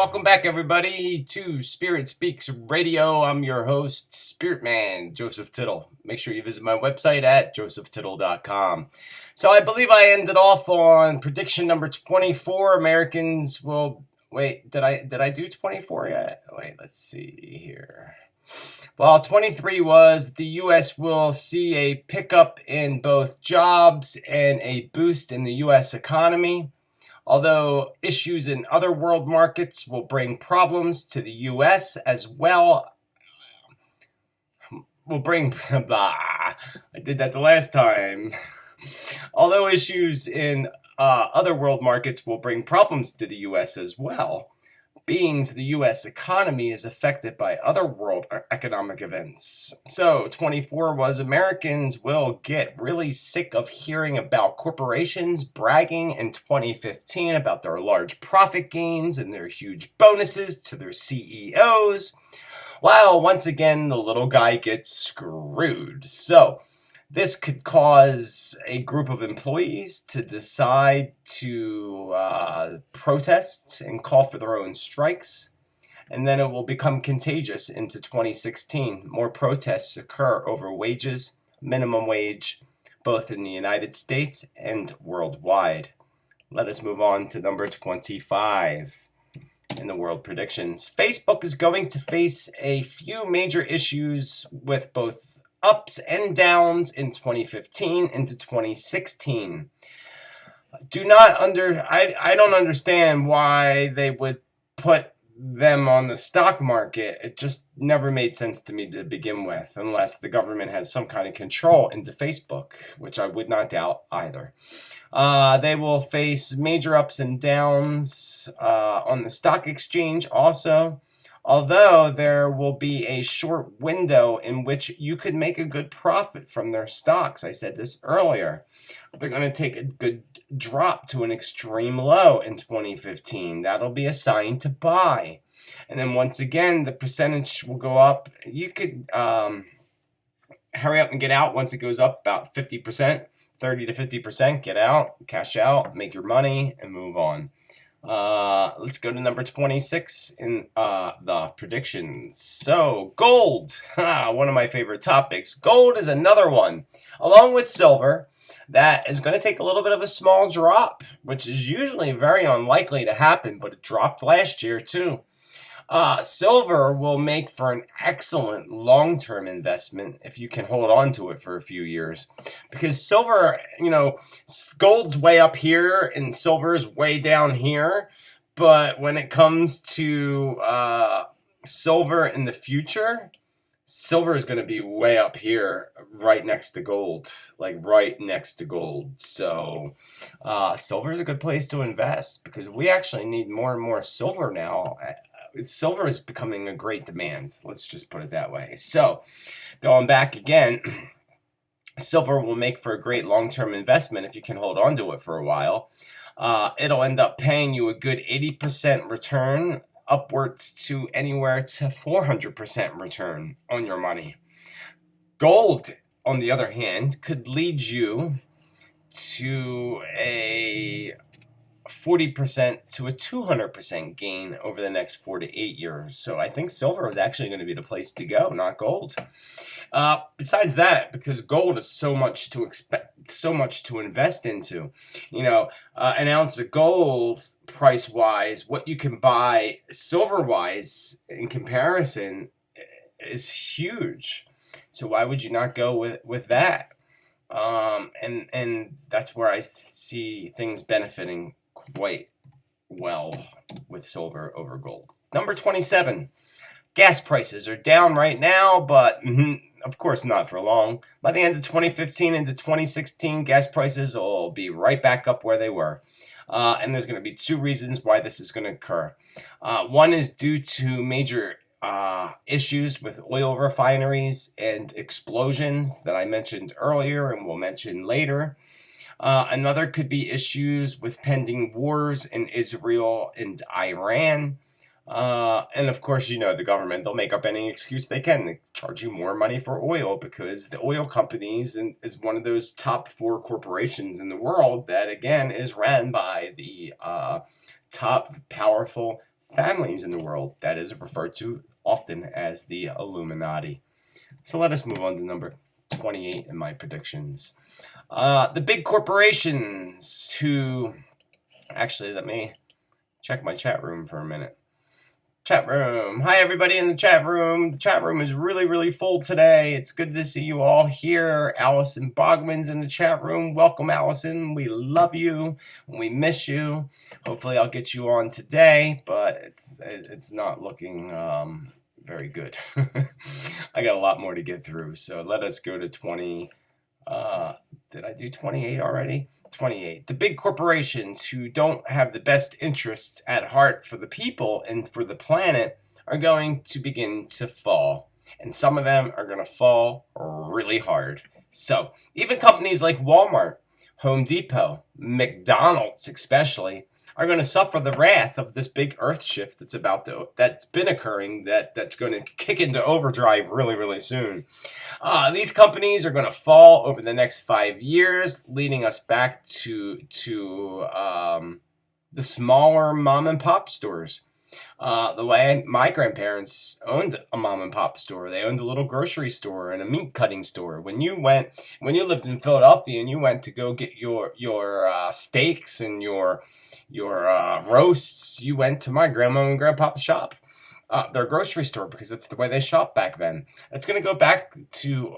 welcome back everybody to Spirit Speaks Radio. I'm your host, Spiritman, Joseph Tittel. Make sure you visit my website at josephtittel.com. So I believe I ended off on prediction number 24. Americans will... Wait, did I do 24 yet? Wait, let's see here. Well, 23 was the U.S. will see a pickup in both jobs and a boost in the U.S. economy. Although issues in other world markets will bring problems to the U.S. as well. I did that the last time. Although issues in other world markets will bring problems to the U.S. as well, being the U.S. economy is affected by other world economic events. So 24 was Americans will get really sick of hearing about corporations bragging in 2015 about their large profit gains and their huge bonuses to their CEOs, while once again the little guy gets screwed. So this could cause a group of employees to decide to protest and call for their own strikes. And then it will become contagious into 2016. More protests occur over wages, minimum wage, both in the United States and worldwide. Let us move on to number 25 in the world predictions. Facebook is going to face a few major issues with both ups and downs in 2015 into 2016. I don't understand why they would put them on the stock market. It just never made sense to me to begin with, unless the government has some kind of control into Facebook, which I would not doubt either. They will face major ups and downs on the stock exchange also. Although there will be a short window in which you could make a good profit from their stocks. I said this earlier. They're going to take a good drop to an extreme low in 2015. That'll be a sign to buy. And then once again, the percentage will go up. You could hurry up and get out once it goes up about 50%, 30 to 50%. Get out, cash out, make your money, and move on. Let's go to number 26 in the predictions. So, gold, one of my favorite topics. Gold is another one, along with silver, that is going to take a little bit of a small drop, which is usually very unlikely to happen, but it dropped last year too. Silver will make for an excellent long-term investment if you can hold on to it for a few years. Because silver, gold's way up here and silver's way down here. But when it comes to silver in the future, silver is going to be way up here, right next to gold. Like right next to gold. So silver is a good place to invest because we actually need more and more silver now. Silver is becoming a great demand. Let's just put it that way. So, going back again, silver will make for a great long-term investment if you can hold on to it for a while. It'll end up paying you a good 80% return, upwards to anywhere to 400% return on your money. Gold, on the other hand, could lead you to a 40% to a 200% gain over the next 4 to 8 years. So I think silver is actually going to be the place to go, not gold. Besides that, because gold is so much to invest into, an ounce of gold price-wise, what you can buy silver-wise in comparison is huge. So why would you not go with that? And that's where I see things benefiting quite well with silver over gold. Number 27. Gas prices are down right now, but of course not for long. By the end of 2015 into 2016, gas prices will be right back up where they were. And there's going to be two reasons why this is going to occur. One is due to major issues with oil refineries and explosions that I mentioned earlier and will mention later. Another could be issues with pending wars in Israel and Iran. And of course, the government, they'll make up any excuse they can. They charge you more money for oil because the oil companies is one of those top 4 corporations in the world that, again, is ran by the top powerful families in the world that is referred to often as the Illuminati. So let us move on to number 28 in my predictions. The big corporations who... Actually, let me check my chat room for a minute. Chat room. Hi, everybody in the chat room. The chat room is really, really full today. It's good to see you all here. Allison Bogman's in the chat room. Welcome, Allison. We love you. We miss you. Hopefully, I'll get you on today, but it's not looking very good. I got a lot more to get through, so let us go to 20. Did I do 28 already? 28. The big corporations who don't have the best interests at heart for the people and for the planet are going to begin to fall. And some of them are going to fall really hard. So, even companies like Walmart, Home Depot, McDonald's especially, are going to suffer the wrath of this big earth shift that's been occurring, that's going to kick into overdrive really, really soon. These companies are going to fall over the next 5 years, leading us back to the smaller mom and pop stores. The way my grandparents owned a mom and pop store, they owned a little grocery store and a meat cutting store. When you lived in Philadelphia and you went to go get your steaks and your roasts, you went to my grandma and grandpa's shop, their grocery store, because that's the way they shopped back then. It's going to go back to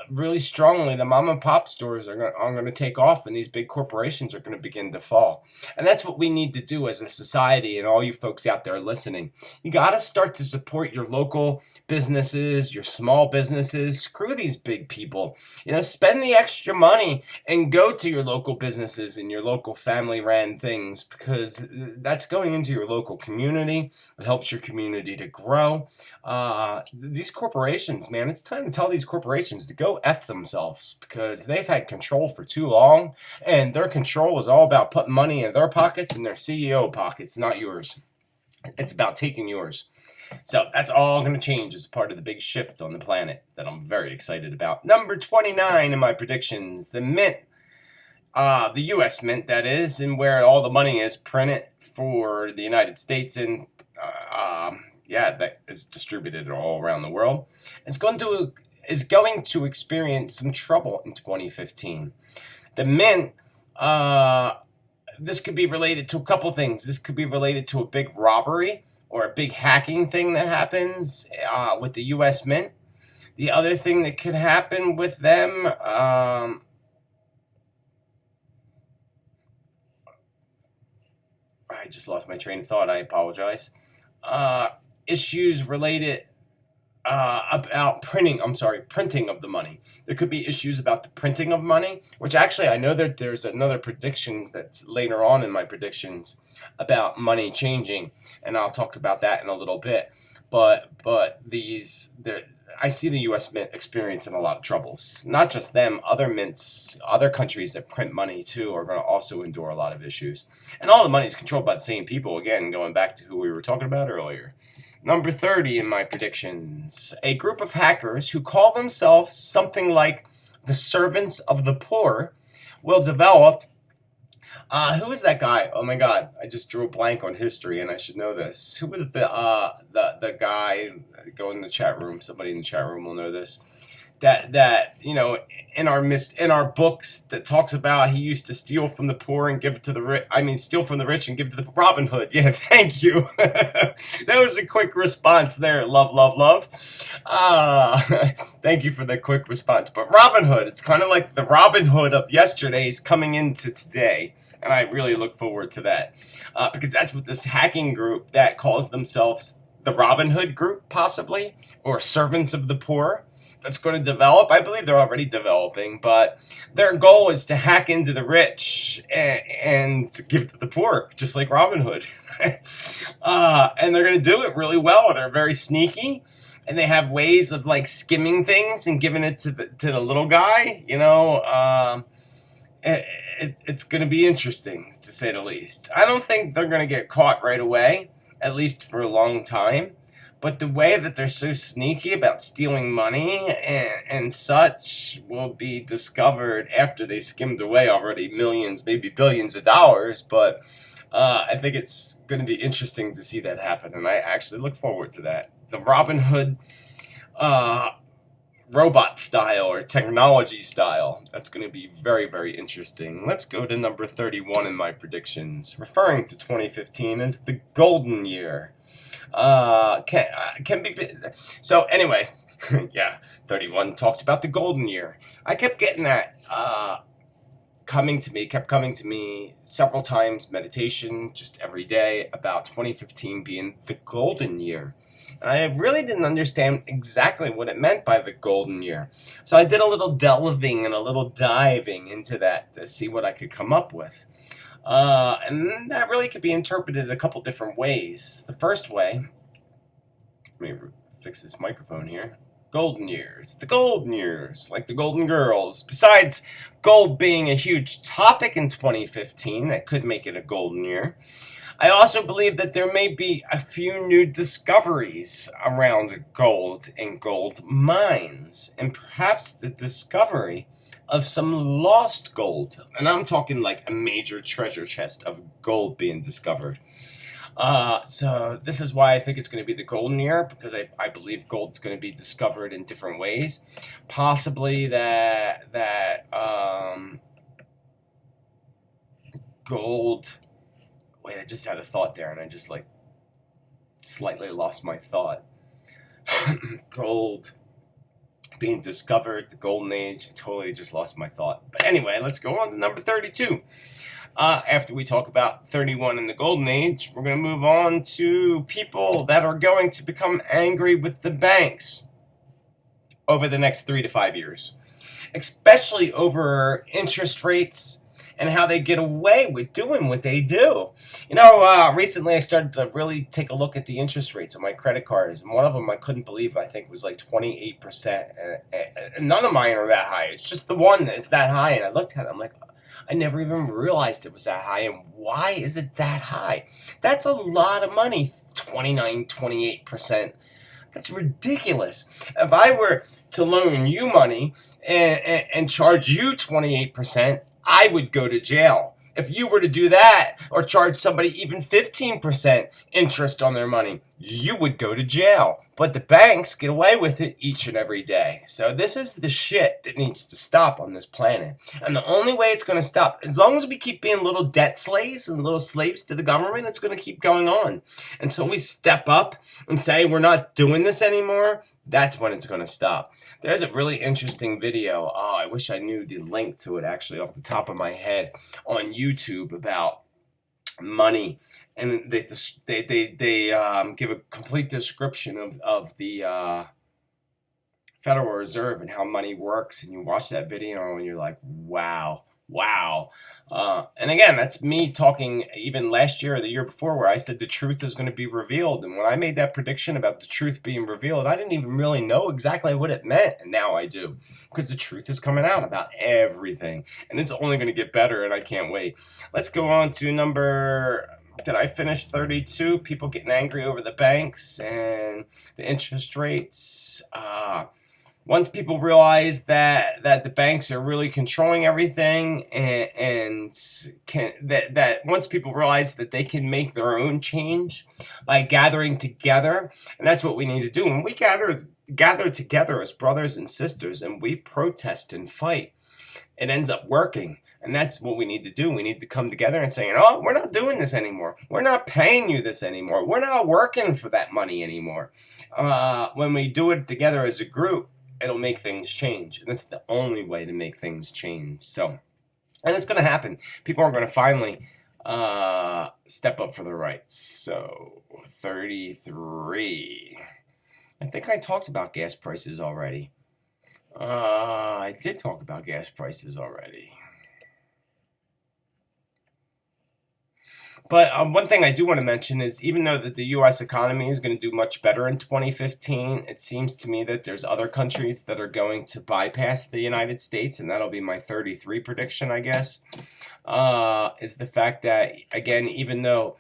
really strongly. The mom and pop stores are going to take off, and these big corporations are going to begin to fall. And that's what we need to do as a society, and all you folks out there listening. You got to start to support your local businesses, your small businesses. Screw these big people. Spend the extra money and go to your local businesses and your local family-ran things, because that's going into your local community. It helps your community to grow. These corporations, man, it's time to tell these corporations to go F themselves, because they've had control for too long, and their control is all about putting money in their pockets and their CEO pockets, not yours. It's about taking yours. So that's all going to change as part of the big shift on the planet that I'm very excited about. Number 29 in my predictions, the Mint, the U.S. Mint, that is, and where all the money is printed for the United States and that is distributed all around the world, is going to experience some trouble in 2015. The Mint, this could be related to a couple things. This could be related to a big robbery or a big hacking thing that happens with the U.S. Mint. The other thing that could happen with them, I just lost my train of thought. I apologize. Issues related about printing of the money. There could be issues about the printing of money, which actually I know that there's another prediction that's later on in my predictions about money changing, and I'll talk about that in a little bit. But I see the U.S. Mint experiencing a lot of troubles. Not just them, other mints, other countries that print money too are going to also endure a lot of issues. And all the money is controlled by the same people, again, going back to who we were talking about earlier. Number 30 in my predictions, a group of hackers who call themselves something like the Servants of the Poor will develop. Who is that guy? Oh my God, I just drew a blank on history, and I should know this. Who was the guy? Go in the chat room. Somebody in the chat room will know this. That in our books that talks about he used to steal from the poor and give it to the rich. Steal from the rich and give it to the Robin Hood. Yeah, thank you. That was a quick response there. Love, love, love. Thank you for the quick response. But Robin Hood, it's kind of like the Robin Hood of yesterday's coming into today. And I really look forward to that. Because that's what this hacking group that calls themselves the Robin Hood group, possibly, or Servants of the Poor, that's going to develop. I believe they're already developing, but their goal is to hack into the rich and give to the poor, just like Robin Hood. And they're going to do it really well. They're very sneaky, and they have ways of skimming things and giving it to the little guy. It's going to be interesting, to say the least. I don't think they're going to get caught right away, at least for a long time. But the way that they're so sneaky about stealing money and such will be discovered after they skimmed away already millions, maybe billions of dollars. But I think it's going to be interesting to see that happen, and I actually look forward to that. The Robin Hood uh, robot style or technology style. That's going to be very, very interesting. Let's go to number 31 in my predictions, referring to 2015 as the golden year. Can be so anyway. Yeah, 31 talks about the golden year. I kept getting that kept coming to me several times, meditation just every day about 2015 being the golden year. And I really didn't understand exactly what it meant by the golden year. So I did a little delving and a little diving into that to see what I could come up with. And that really could be interpreted a couple different ways. The first way, let me fix this microphone here. Golden years. The golden years, like the Golden Girls. Besides gold being a huge topic in 2015 that could make it a golden year, I also believe that there may be a few new discoveries around gold and gold mines, and perhaps the discovery of some lost gold. And I'm talking like a major treasure chest of gold being discovered. So this is why I think it's going to be the golden year, because I believe gold's going to be discovered in different ways. Possibly that gold. Wait, I just had a thought there, and I just like slightly lost my thought. Gold being discovered, the golden age. I totally just lost my thought. But anyway, let's go on to number 32. After we talk about 31 in the golden age, we're going to move on to people that are going to become angry with the banks over the next 3 to 5 years, especially over interest rates and how they get away with doing what they do. Recently I started to really take a look at the interest rates on my credit cards, and one of them I couldn't believe, I think was like 28%. And none of mine are that high. It's just the one that's that high, and I looked at it, I'm like, I never even realized it was that high, and why is it that high? That's a lot of money, 29, 28%. That's ridiculous. If I were to loan you money and charge you 28%, I would go to jail. If you were to do that or charge somebody even 15% interest on their money, you would go to jail. But the banks get away with it each and every day. So this is the shit that needs to stop on this planet. And the only way it's going to stop, as long as we keep being little debt slaves and little slaves to the government, it's going to keep going on. Until we step up and say we're not doing this anymore, that's when it's going to stop. There's a really interesting video. Oh, I wish I knew the link to it actually off the top of my head on YouTube about money, and they give a complete description of the Federal Reserve and how money works. And you watch that video and you're like, wow. And again, that's me talking even last year or the year before, where I said the truth is going to be revealed. And when I made that prediction about the truth being revealed, I didn't even really know exactly what it meant. And now I do, because the truth is coming out about everything. And it's only going to get better, and I can't wait. Let's go on to did I finish 32? People getting angry over the banks and the interest rates. Once people realize that the banks are really controlling everything, and once people realize that they can make their own change by gathering together, and that's what we need to do. When we gather together as brothers and sisters and we protest and fight, it ends up working. And that's what we need to do. We need to come together and say, we're not doing this anymore. We're not paying you this anymore. We're not working for that money anymore. When we do it together as a group, it'll make things change. And that's the only way to make things change. So, and it's going to happen. People are going to finally step up for their rights. So, 33. I think I talked about gas prices already. I did talk about gas prices already. But one thing I do want to mention is, even though that the U.S. economy is going to do much better in 2015, it seems to me that there's other countries that are going to bypass the United States, and that'll be my 33 prediction, I guess, is the fact that, again, even though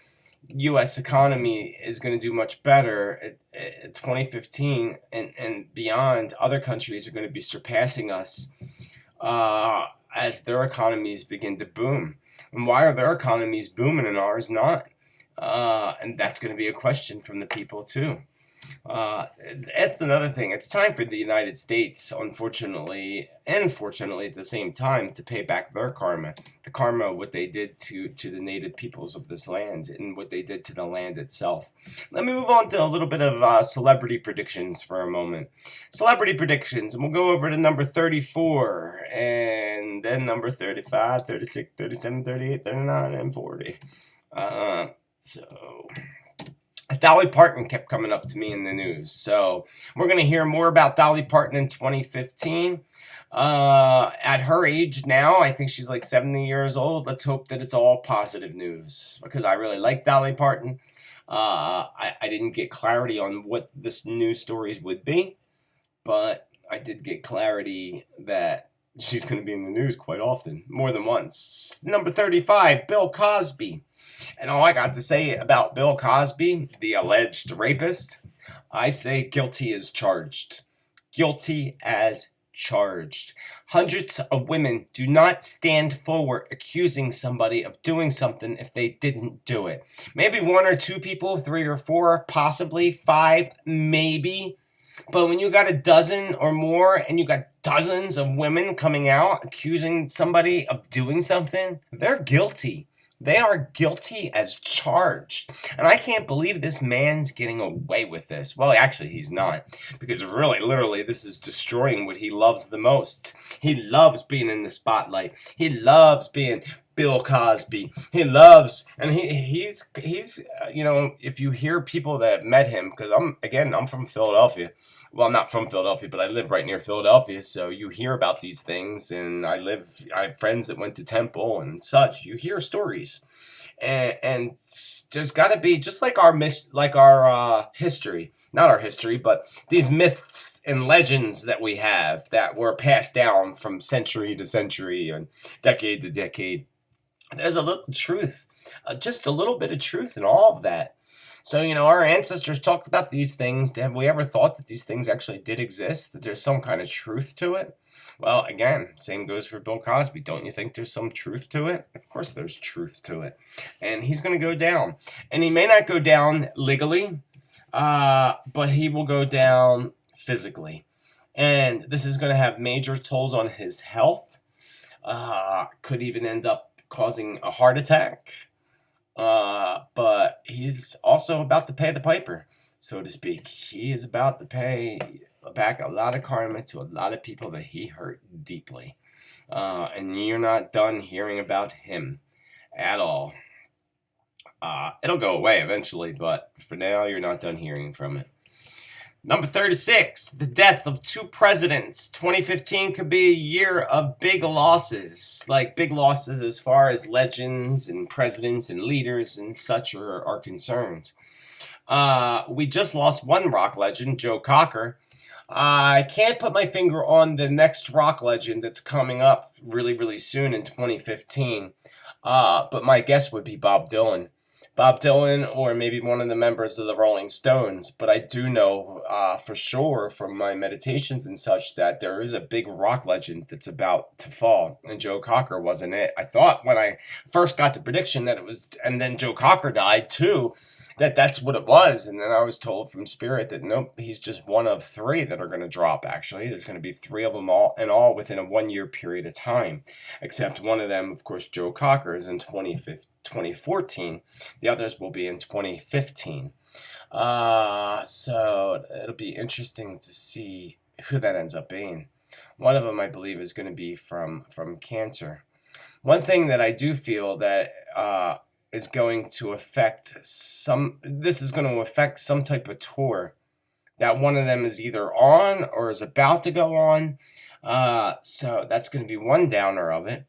U.S. economy is going to do much better in 2015 and beyond, other countries are going to be surpassing us as their economies begin to boom. And why are their economies booming and ours not? And that's going to be a question from the people too. It's another thing. It's time for the United States, unfortunately, and fortunately at the same time, to pay back their karma. The karma of what they did to the native peoples of this land and what they did to the land itself. Let me move on to a little bit of celebrity predictions for a moment. Celebrity predictions, and we'll go over to number 34, and then number 35, 36, 37, 38, 39, and 40. So... Dolly Parton kept coming up to me in the news. So we're going to hear more about Dolly Parton in 2015. At her age now, I think she's like 70 years old. Let's hope that it's all positive news, because I really like Dolly Parton. I didn't get clarity on what this news stories would be, but I did get clarity that she's going to be in the news quite often, more than once. Number 35, Bill Cosby. And all I got to say about Bill Cosby, the alleged rapist, I say guilty as charged. Guilty as charged. Hundreds of women do not stand forward accusing somebody of doing something if they didn't do it. Maybe one or two people, 3 or 4, possibly 5, maybe. But when you got a dozen or more and you got dozens of women coming out accusing somebody of doing something, they're guilty. They are guilty as charged. And I can't believe this man's getting away with this. Well, actually, he's not. Because really, literally, this is destroying what he loves the most. He loves being in the spotlight. He loves being Bill Cosby. He loves, and he's you know, if you hear people that met him, because I'm from Philadelphia. Well, I'm not from Philadelphia, but I live right near Philadelphia, so you hear about these things, and I have friends that went to Temple and such. You hear stories, and there's got to be, just like our history, not our history, but these myths and legends that we have that were passed down from century to century and decade to decade. There's a little truth, just a little bit of truth in all of that. So, you know, our ancestors talked about these things. Have we ever thought that these things actually did exist? That there's some kind of truth to it? Well, again, same goes for Bill Cosby. Don't you think there's some truth to it? Of course there's truth to it. And he's going to go down. And he may not go down legally, but he will go down physically. And this is going to have major tolls on his health. Could even end up causing a heart attack. But he's also about to pay the piper, so to speak. He is about to pay back a lot of karma to a lot of people that he hurt deeply. And you're not done hearing about him at all. It'll go away eventually, but for now, you're not done hearing from it. Number 36, the death of 2 presidents. 2015 could be a year of big losses. Like big losses as far as legends and presidents and leaders and such are concerned. We just lost one rock legend, Joe Cocker. I can't put my finger on the next rock legend that's coming up really, really soon in 2015. But my guess would be Bob Dylan. Bob Dylan, or maybe one of the members of the Rolling Stones. But I do know for sure from my meditations and such that there is a big rock legend that's about to fall. And Joe Cocker wasn't it. I thought when I first got the prediction that it was, and then Joe Cocker died too, that's what it was. And then I was told from Spirit that nope, he's just one of 3 that are going to drop, actually. There's going to be 3 of them all in all within a 1-year period of time. Except one of them, of course, Joe Cocker, is in 2014. The others will be in 2015. So it'll be interesting to see who that ends up being. One of them, I believe, is going to be from cancer. One thing that I do feel that is going to affect this is going to affect some type of tour that one of them is either on or is about to go on. So that's going to be one downer of it.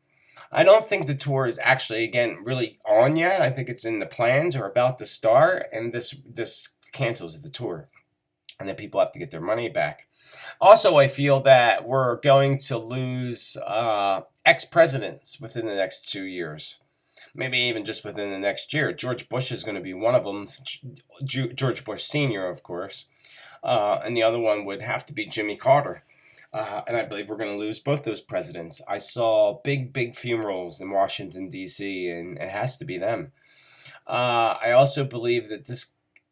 I don't think the tour is actually, again, really on yet. I think it's in the plans or about to start, and this cancels the tour. And then people have to get their money back. Also, I feel that we're going to lose ex-presidents within the next 2 years. Maybe even just within the next year. George Bush is going to be one of them. George Bush Sr., of course. And the other one would have to be Jimmy Carter. And I believe we're going to lose both those presidents. I saw big funerals in Washington, D.C., and it has to be them. I also believe that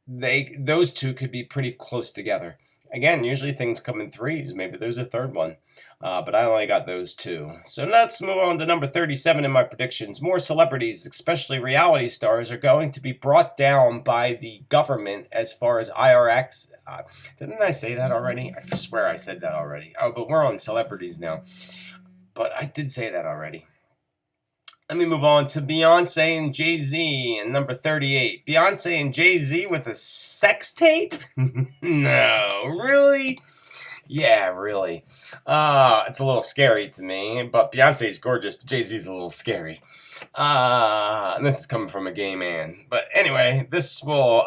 those two could be pretty close together. Again, usually things come in threes. Maybe there's a third one. But I only got those two. So let's move on to number 37 in my predictions. More celebrities, especially reality stars, are going to be brought down by the government as far as IRX. Didn't I say that already? I swear I said that already. Oh, but we're on celebrities now. But I did say that already. Let me move on to Beyonce and Jay-Z in number 38. Beyonce and Jay-Z with a sex tape? No, really? Yeah, really. It's a little scary to me, but Beyonce's gorgeous, but Jay-Z's a little scary. And this is coming from a gay man. But anyway, this will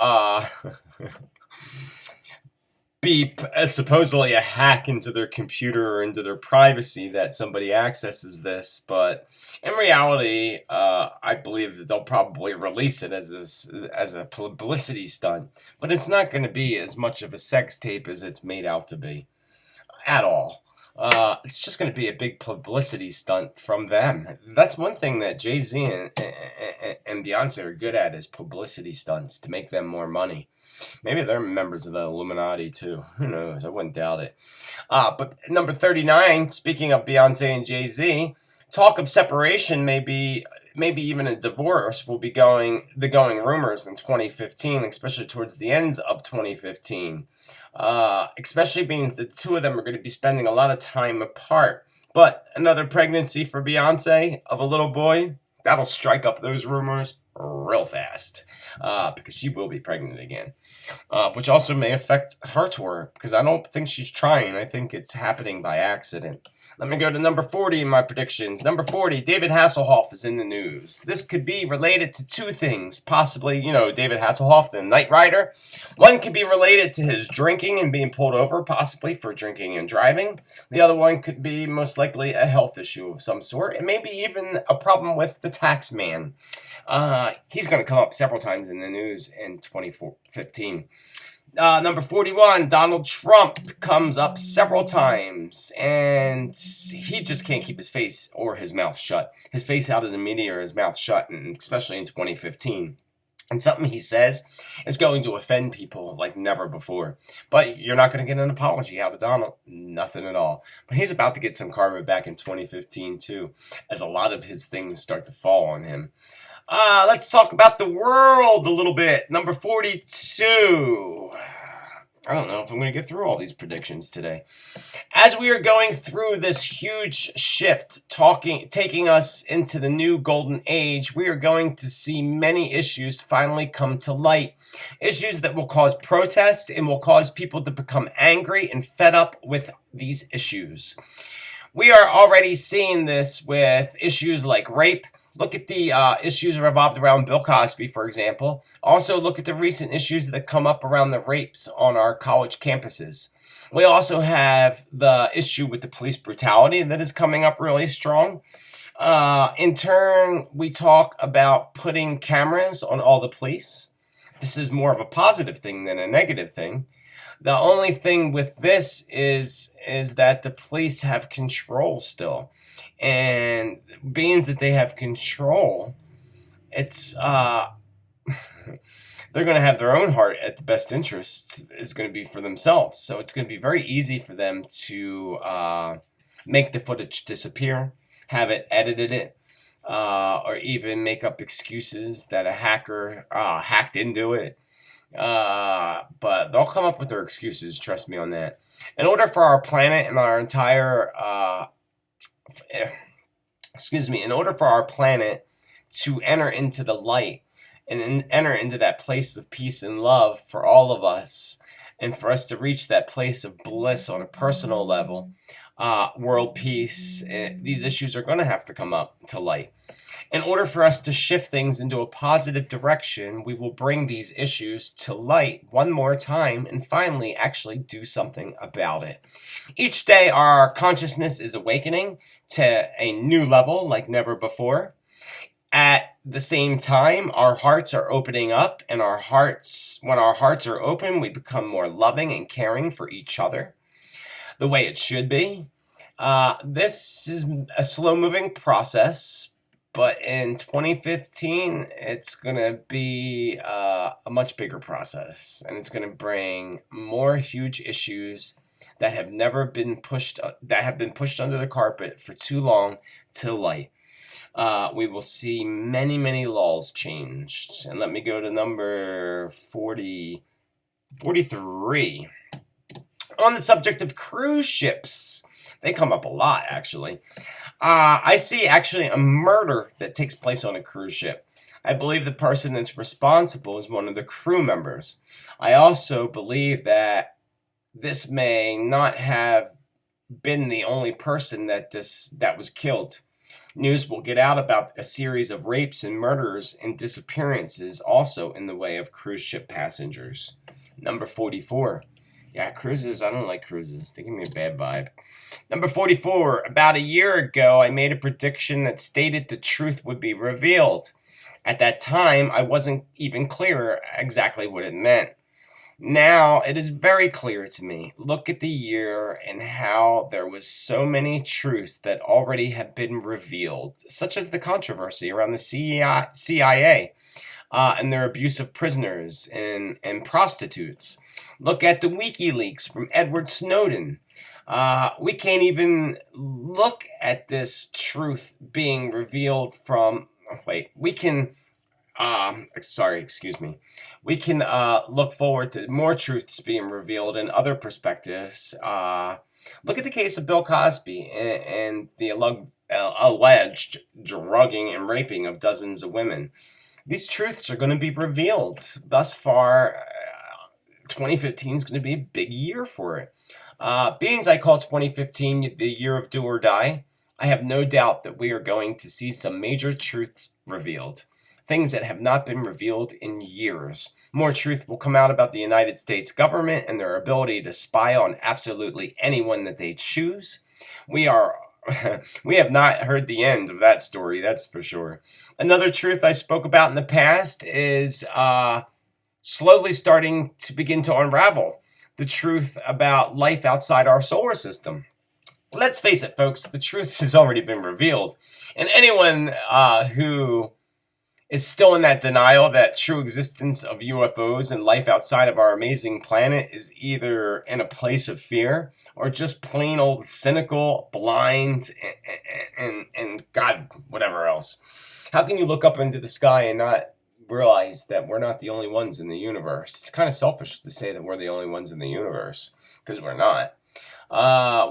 be supposedly a hack into their computer or into their privacy that somebody accesses this, but in reality, I believe that they'll probably release it as a publicity stunt, but it's not going to be as much of a sex tape as it's made out to be, at all. It's just going to be a big publicity stunt from them. That's one thing that Jay-Z and Beyonce are good at, is publicity stunts to make them more money. Maybe they're members of the Illuminati too. Who knows? I wouldn't doubt it. But number 39, speaking of Beyonce and Jay-Z, talk of separation, maybe even a divorce, will be going rumors in 2015, especially towards the ends of 2015. Especially being the two of them are going to be spending a lot of time apart. But another pregnancy for Beyonce of a little boy, that'll strike up those rumors real fast, because she will be pregnant again, which also may affect her tour, because I don't think she's trying. I think it's happening by accident. Let me go to number 40 in my predictions. Number 40, David Hasselhoff is in the news. This could be related to two things. Possibly, David Hasselhoff, the Knight Rider. One could be related to his drinking and being pulled over, possibly for drinking and driving. The other one could be most likely a health issue of some sort, and maybe even a problem with the tax man. He's going to come up several times in the news in 2015. Number 41, Donald Trump comes up several times, and he just can't keep his face or his mouth shut. His face out of the media or his mouth shut, and especially in 2015. And something he says is going to offend people like never before. But you're not going to get an apology out of Donald. Nothing at all. But he's about to get some karma back in 2015 too, as a lot of his things start to fall on him. Let's talk about the world a little bit. Number 42. I don't know if I'm going to get through all these predictions today. As we are going through this huge shift, taking us into the new golden age, we are going to see many issues finally come to light. Issues that will cause protest and will cause people to become angry and fed up with these issues. We are already seeing this with issues like rape. Look at the issues revolved around Bill Cosby, for example. Also, look at the recent issues that come up around the rapes on our college campuses. We also have the issue with the police brutality that is coming up really strong. In turn, we talk about putting cameras on all the police. This is more of a positive thing than a negative thing. The only thing with this is that the police have control still. And being that they have control, it's they're going to have their own heart at the best interest is going to be for themselves. So it's going to be very easy for them to make the footage disappear, have it edited, or even make up excuses that a hacker hacked into it. But they'll come up with their excuses, trust me on that. In order for our planet and our entire in order for our planet to enter into the light and enter into that place of peace and love for all of us, and for us to reach that place of bliss on a personal level, world peace, these issues are going to have to come up to light. In order for us to shift things into a positive direction, we will bring these issues to light one more time and finally actually do something about it. Each day, our consciousness is awakening to a new level like never before. At the same time, our hearts are opening up, and when our hearts are open, we become more loving and caring for each other. the way it should be. This is a slow-moving process, but in 2015, it's going to be a much bigger process, and it's going to bring more huge issues that have never been pushed, that have been pushed under the carpet for too long to light. We will see many, many laws changed. And let me go to number 43. On the subject of cruise ships, they come up a lot, actually. I see actually a murder that takes place on a cruise ship. I believe the person that's responsible is one of the crew members. I also believe that this may not have been the only person that was killed. News will get out about a series of rapes and murders and disappearances also in the way of cruise ship passengers. Number 44. Yeah, cruises, I don't like cruises. They give me a bad vibe. Number 44. About a year ago, I made a prediction that stated the truth would be revealed. At that time, I wasn't even clear exactly what it meant. Now, it is very clear to me. Look at the year and how there was so many truths that already have been revealed, such as the controversy around the CIA and their abuse of prisoners and prostitutes. Look at the WikiLeaks from Edward Snowden. We can't even look at this truth being revealed from... we can... We can look forward to more truths being revealed in other perspectives. Look at the case of Bill Cosby and the alleged drugging and raping of dozens of women. These truths are going to be revealed. Thus far, 2015 is going to be a big year for it. Being I call 2015 the year of do or die, I have no doubt that we are going to see some major truths revealed. Things that have not been revealed in years. More truth will come out about the United States government and their ability to spy on absolutely anyone that they choose. We have not heard the end of that story, that's for sure. Another truth I spoke about in the past is slowly starting to begin to unravel. The truth about life outside our solar system. Let's face it, folks, the truth has already been revealed. And anyone who is still in that denial that true existence of UFOs and life outside of our amazing planet is either in a place of fear or just plain old cynical, blind, and God, whatever else. How can you look up into the sky and not realize that we're not the only ones in the universe? It's kind of selfish to say that we're the only ones in the universe, because we're not.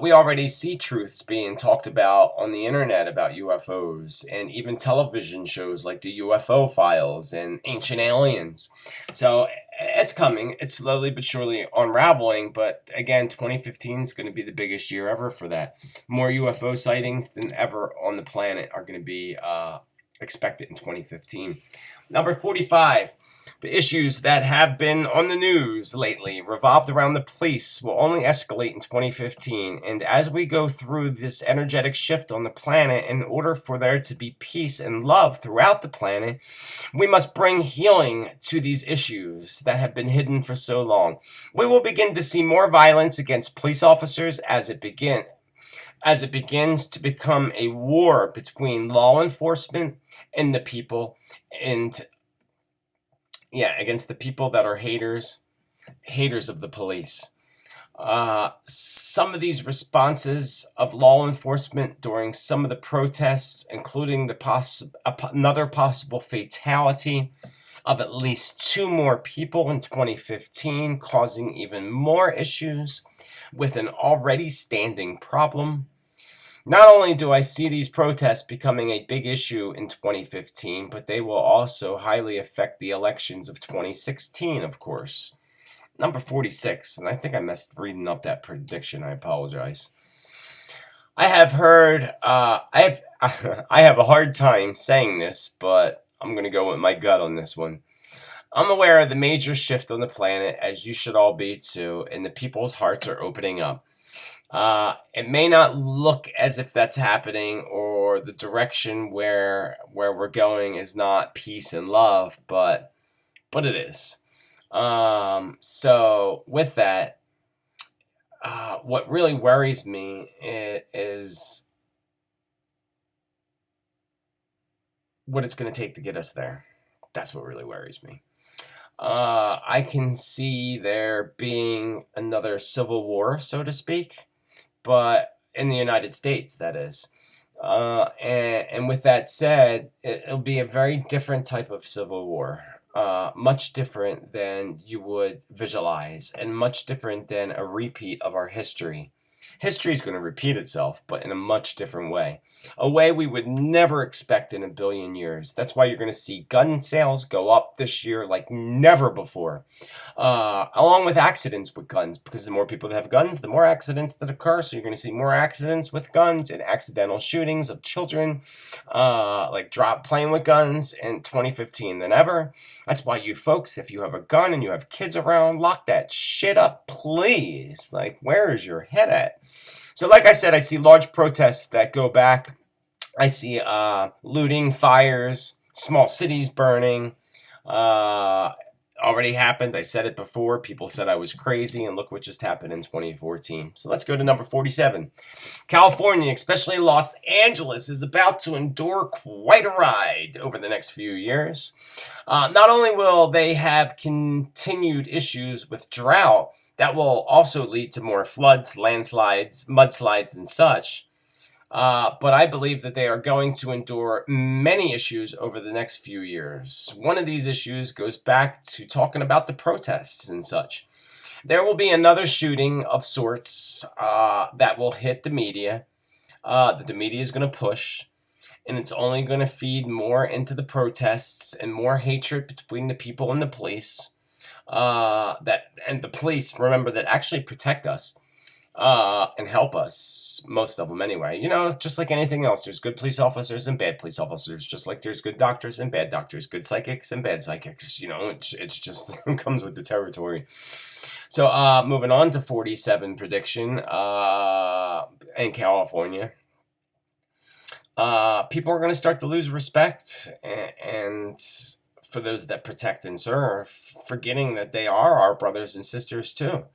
We already see truths being talked about on the internet about UFOs and even television shows like the UFO Files and Ancient Aliens. So it's coming. It's slowly but surely unraveling. But again, 2015 is going to be the biggest year ever for that. More UFO sightings than ever on the planet are going to be expected in 2015. Number 45. The issues that have been on the news lately revolved around the police will only escalate in 2015. And as we go through this energetic shift on the planet, in order for there to be peace and love throughout the planet, we must bring healing to these issues that have been hidden for so long. We will begin to see more violence against police officers as it begins to become a war between law enforcement and the people, and against the people that are haters of the police. Some of these responses of law enforcement during some of the protests, including another possible fatality of at least 2 more people in 2015, causing even more issues with an already standing problem. Not only do I see these protests becoming a big issue in 2015, but they will also highly affect the elections of 2016, of course. Number 46, and I think I messed reading up that prediction. I apologize. I have heard, I have a hard time saying this, but I'm going to go with my gut on this one. I'm aware of the major shift on the planet, as you should all be too, and the people's hearts are opening up. It may not look as if that's happening, or the direction where we're going is not peace and love, but it is. So with that, what really worries me is what it's going to take to get us there. That's what really worries me. I can see there being another civil war, so to speak, but in the United States, that is. And with that said, it'll be a very different type of civil war. Much different than you would visualize, and much different than a repeat of our history. History is going to repeat itself, but in a much different way. A way we would never expect in a billion years. That's why you're going to see gun sales go up this year like never before. Along with accidents with guns, because the more people that have guns, the more accidents that occur. So you're going to see more accidents with guns and accidental shootings of children, like playing with guns in 2015 than ever. That's why you folks, if you have a gun and you have kids around, lock that shit up, please. Like, where is your head at? So like I said, I see large protests that go back. I see looting, fires, small cities burning. Already happened. I said it before. People said I was crazy, and look what just happened in 2014. So let's go to number 47. California, especially Los Angeles, is about to endure quite a ride over the next few years. Not only will they have continued issues with drought, that will also lead to more floods, landslides, mudslides, and such. But I believe that they are going to endure many issues over the next few years. One of these issues goes back to talking about the protests and such. There will be another shooting of sorts that will hit the media, that the media is going to push, and it's only going to feed more into the protests and more hatred between the people and the police. And the police, remember, that actually protect us and help us, most of them anyway. You know, just like anything else, there's good police officers and bad police officers, just like there's good doctors and bad doctors, good psychics and bad psychics. You know, it's just it comes with the territory. So moving on to 47 prediction in California. People are going to start to lose respect and for those that protect and serve, forgetting that they are our brothers and sisters too.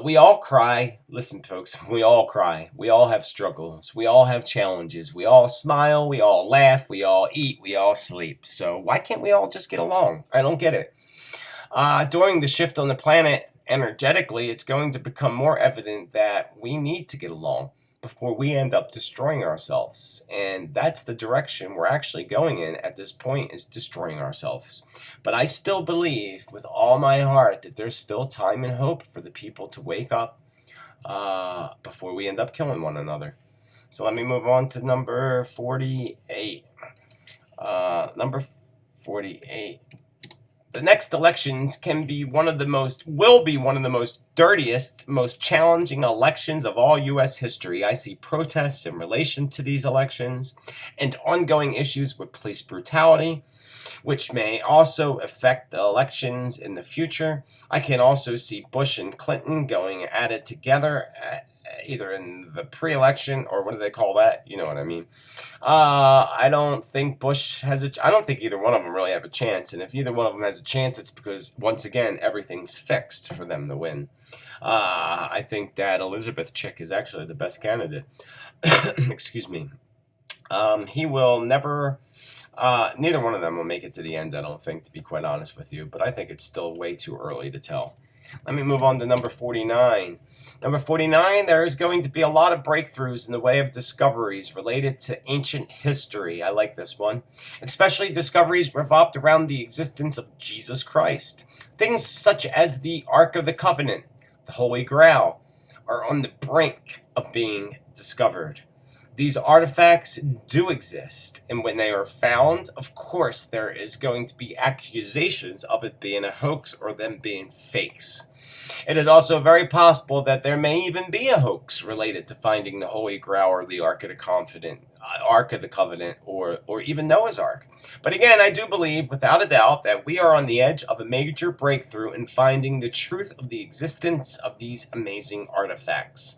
We all cry. Listen, folks, we all cry. We all have struggles. We all have challenges. We all smile. We all laugh. We all eat. We all sleep. So why can't we all just get along? I don't get it. During the shift on the planet, energetically, it's going to become more evident that we need to get along before we end up destroying ourselves. And that's the direction we're actually going in at this point, is destroying ourselves. But I still believe with all my heart that there's still time and hope for the people to wake up before we end up killing one another. So let me move on to number 48. Number 48. The next elections will be one of the most dirtiest, most challenging elections of all U.S. history. I see protests in relation to these elections and ongoing issues with police brutality, which may also affect the elections in the future. I can also see Bush and Clinton going at it together, either in the pre-election or what do they call that? You know what I mean. I don't think Bush I don't think either one of them really have a chance. And if either one of them has a chance, it's because, once again, everything's fixed for them to win. I think that Elizabeth chick is actually the best candidate. Excuse me. He will never... neither one of them will make it to the end, I don't think, to be quite honest with you. But I think it's still way too early to tell. Let me move on to number 49. Number 49, there is going to be a lot of breakthroughs in the way of discoveries related to ancient history. I like this one. Especially discoveries revolved around the existence of Jesus Christ. Things such as the Ark of the Covenant, the Holy Grail, are on the brink of being discovered. These artifacts do exist, and when they are found, of course, there is going to be accusations of it being a hoax or them being fakes. It is also very possible that there may even be a hoax related to finding the Holy Grail or the Ark of the Covenant, or even Noah's Ark. But again, I do believe, without a doubt, that we are on the edge of a major breakthrough in finding the truth of the existence of these amazing artifacts.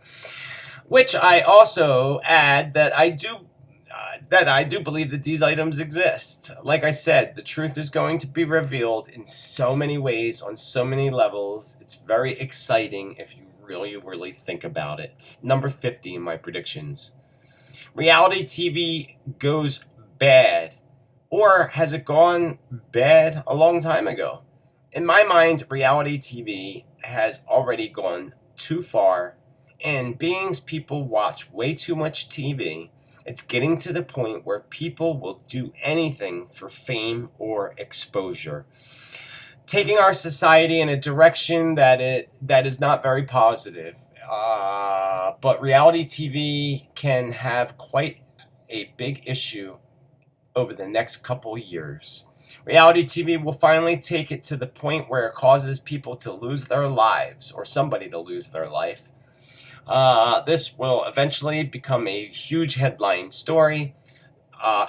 Which I also add that I do believe that these items exist. Like I said, the truth is going to be revealed in so many ways, on so many levels. It's very exciting if you really think about it. Number 50 in my predictions. Reality TV goes bad. Or has it gone bad a long time ago? In my mind, reality TV has already gone too far, and beings people watch way too much TV. It's getting to the point where people will do anything for fame or exposure, taking our society in a direction that is not very positive. But reality TV can have quite a big issue over the next couple years. Reality TV will finally take it to the point where it causes people to lose their lives, or somebody to lose their life. This will eventually become a huge headline story.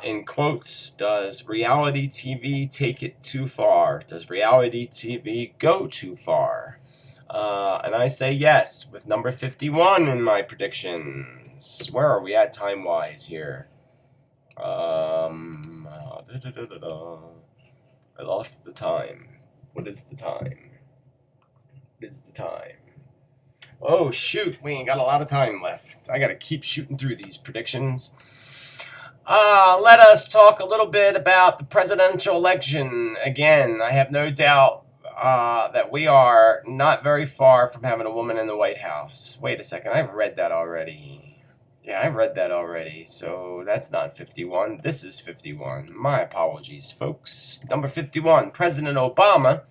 In quotes, does reality TV take it too far? Does reality TV go too far? And I say yes, with number 51 in my predictions. Where are we at time-wise here? I lost the time. What is the time? What is the time? Oh, shoot. We ain't got a lot of time left. I gotta keep shooting through these predictions. Let us talk a little bit about the presidential election. Again, I have no doubt that we are not very far from having a woman in the White House. Wait a second. I've read that already. Yeah, I read that already, so that's not 51. This is 51. My apologies, folks. Number 51, President Obama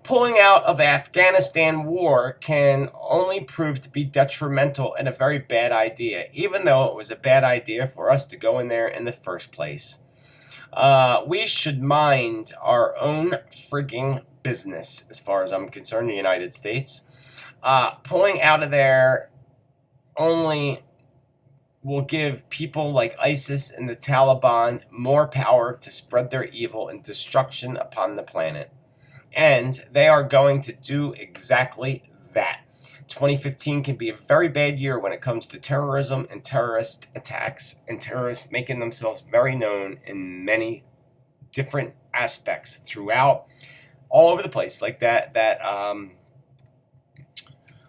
pulling out of Afghanistan war can only prove to be detrimental and a very bad idea, even though it was a bad idea for us to go in there in the first place. We should mind our own frigging business, as far as I'm concerned, the United States. Pulling out of there only will give people like ISIS and the Taliban more power to spread their evil and destruction upon the planet. And they are going to do exactly that. 2015 can be a very bad year when it comes to terrorism and terrorist attacks, and terrorists making themselves very known in many different aspects throughout, all over the place, like that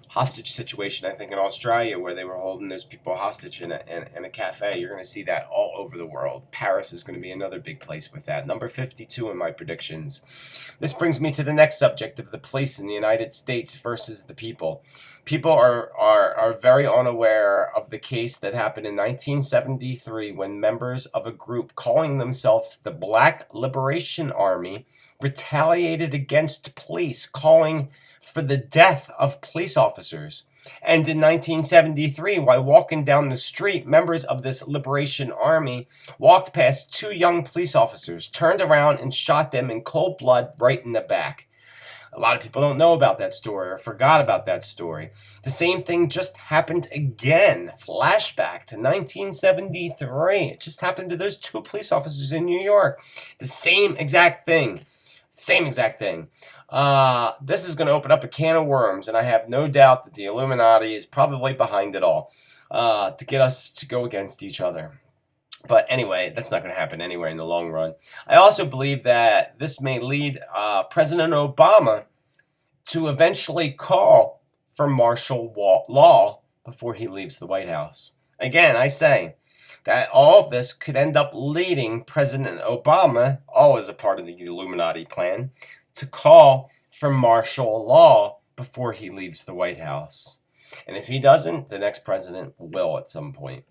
hostage situation, I think, in Australia, where they were holding those people hostage in a cafe. You're going to see that all over the world. Paris is going to be another big place with that. Number 52 in my predictions. This brings me to the next subject of the place in the United States versus the people. People are very unaware of the case that happened in 1973 when members of a group calling themselves the Black Liberation Army retaliated against police, calling for the death of police officers. And in 1973, while walking down the street, members of this Liberation Army walked past two young police officers, turned around and shot them in cold blood right in the back. A lot of people don't know about that story or forgot about that story. The same thing just happened again. Flashback to 1973. It just happened to those two police officers in New York. The same exact thing. Same exact thing. This is going to open up a can of worms, and I have no doubt that the Illuminati is probably behind it all to get us to go against each other. But anyway, that's not going to happen anyway in the long run. I also believe that this may lead President Obama to eventually call for martial law before he leaves the White House. Again, I say that all of this could end up leading President Obama, always a part of the Illuminati plan, to call for martial law before he leaves the White House. And if he doesn't, the next president will at some point.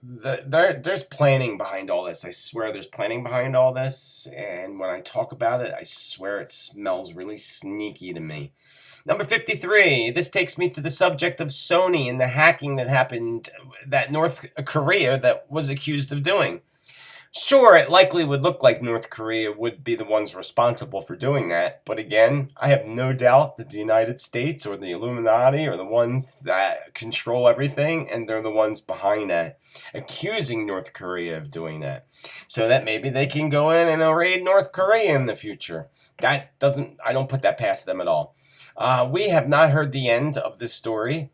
There's planning behind all this. I swear there's planning behind all this. And when I talk about it, I swear it smells really sneaky to me. Number 53, this takes me to the subject of Sony and the hacking that happened, that North Korea that was accused of doing. Sure, it likely would look like North Korea would be the ones responsible for doing that, but again, I have no doubt that the United States or the Illuminati are the ones that control everything, and they're the ones behind that, accusing North Korea of doing that, so that maybe they can go in and raid North Korea in the future. I don't put that past them at all. We have not heard the end of this story,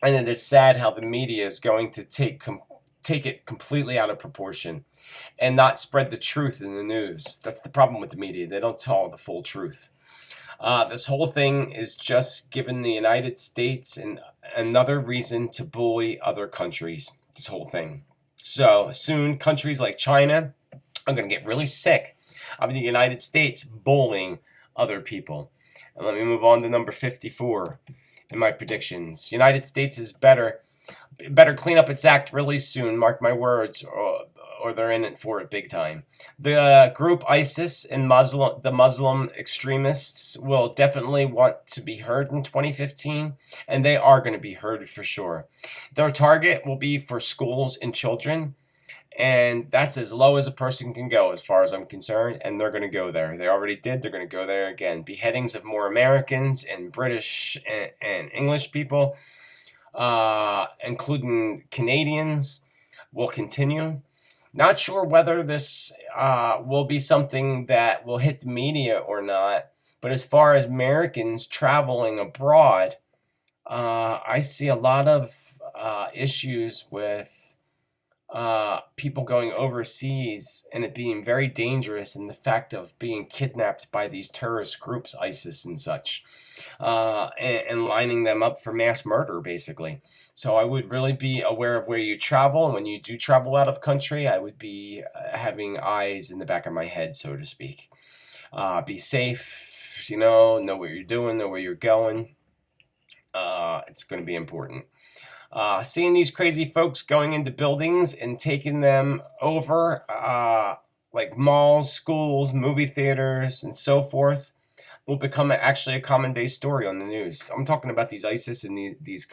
and it is sad how the media is going to take it completely out of proportion and not spread the truth in the news. That's the problem with the media. They don't tell the full truth. This whole thing is just giving the United States another reason to bully other countries. This whole thing. So soon, countries like China are going to get really sick of the United States bullying other people. And let me move on to number 54 in my predictions. United States is better clean up its act really soon, mark my words, or they're in it for it big time. The group ISIS and the Muslim extremists will definitely want to be heard in 2015, and they are going to be heard for sure. Their target will be for schools and children, and that's as low as a person can go as far as I'm concerned, and they're going to go there. They already did. They're going to go there again. Beheadings of more Americans and British and English people, including Canadians, will continue. Not sure whether this will be something that will hit the media or not, but as far as Americans traveling abroad, I see a lot of issues with people going overseas and it being very dangerous, and the fact of being kidnapped by these terrorist groups, ISIS and such, and lining them up for mass murder, basically. So I would really be aware of where you travel, and when you do travel out of country, I would be having eyes in the back of my head, so to speak. Be safe, know what you're doing, know where you're going. It's going to be important. Seeing these crazy folks going into buildings and taking them over, like malls, schools, movie theaters, and so forth, will become actually a common day story on the news. I'm talking about these ISIS and these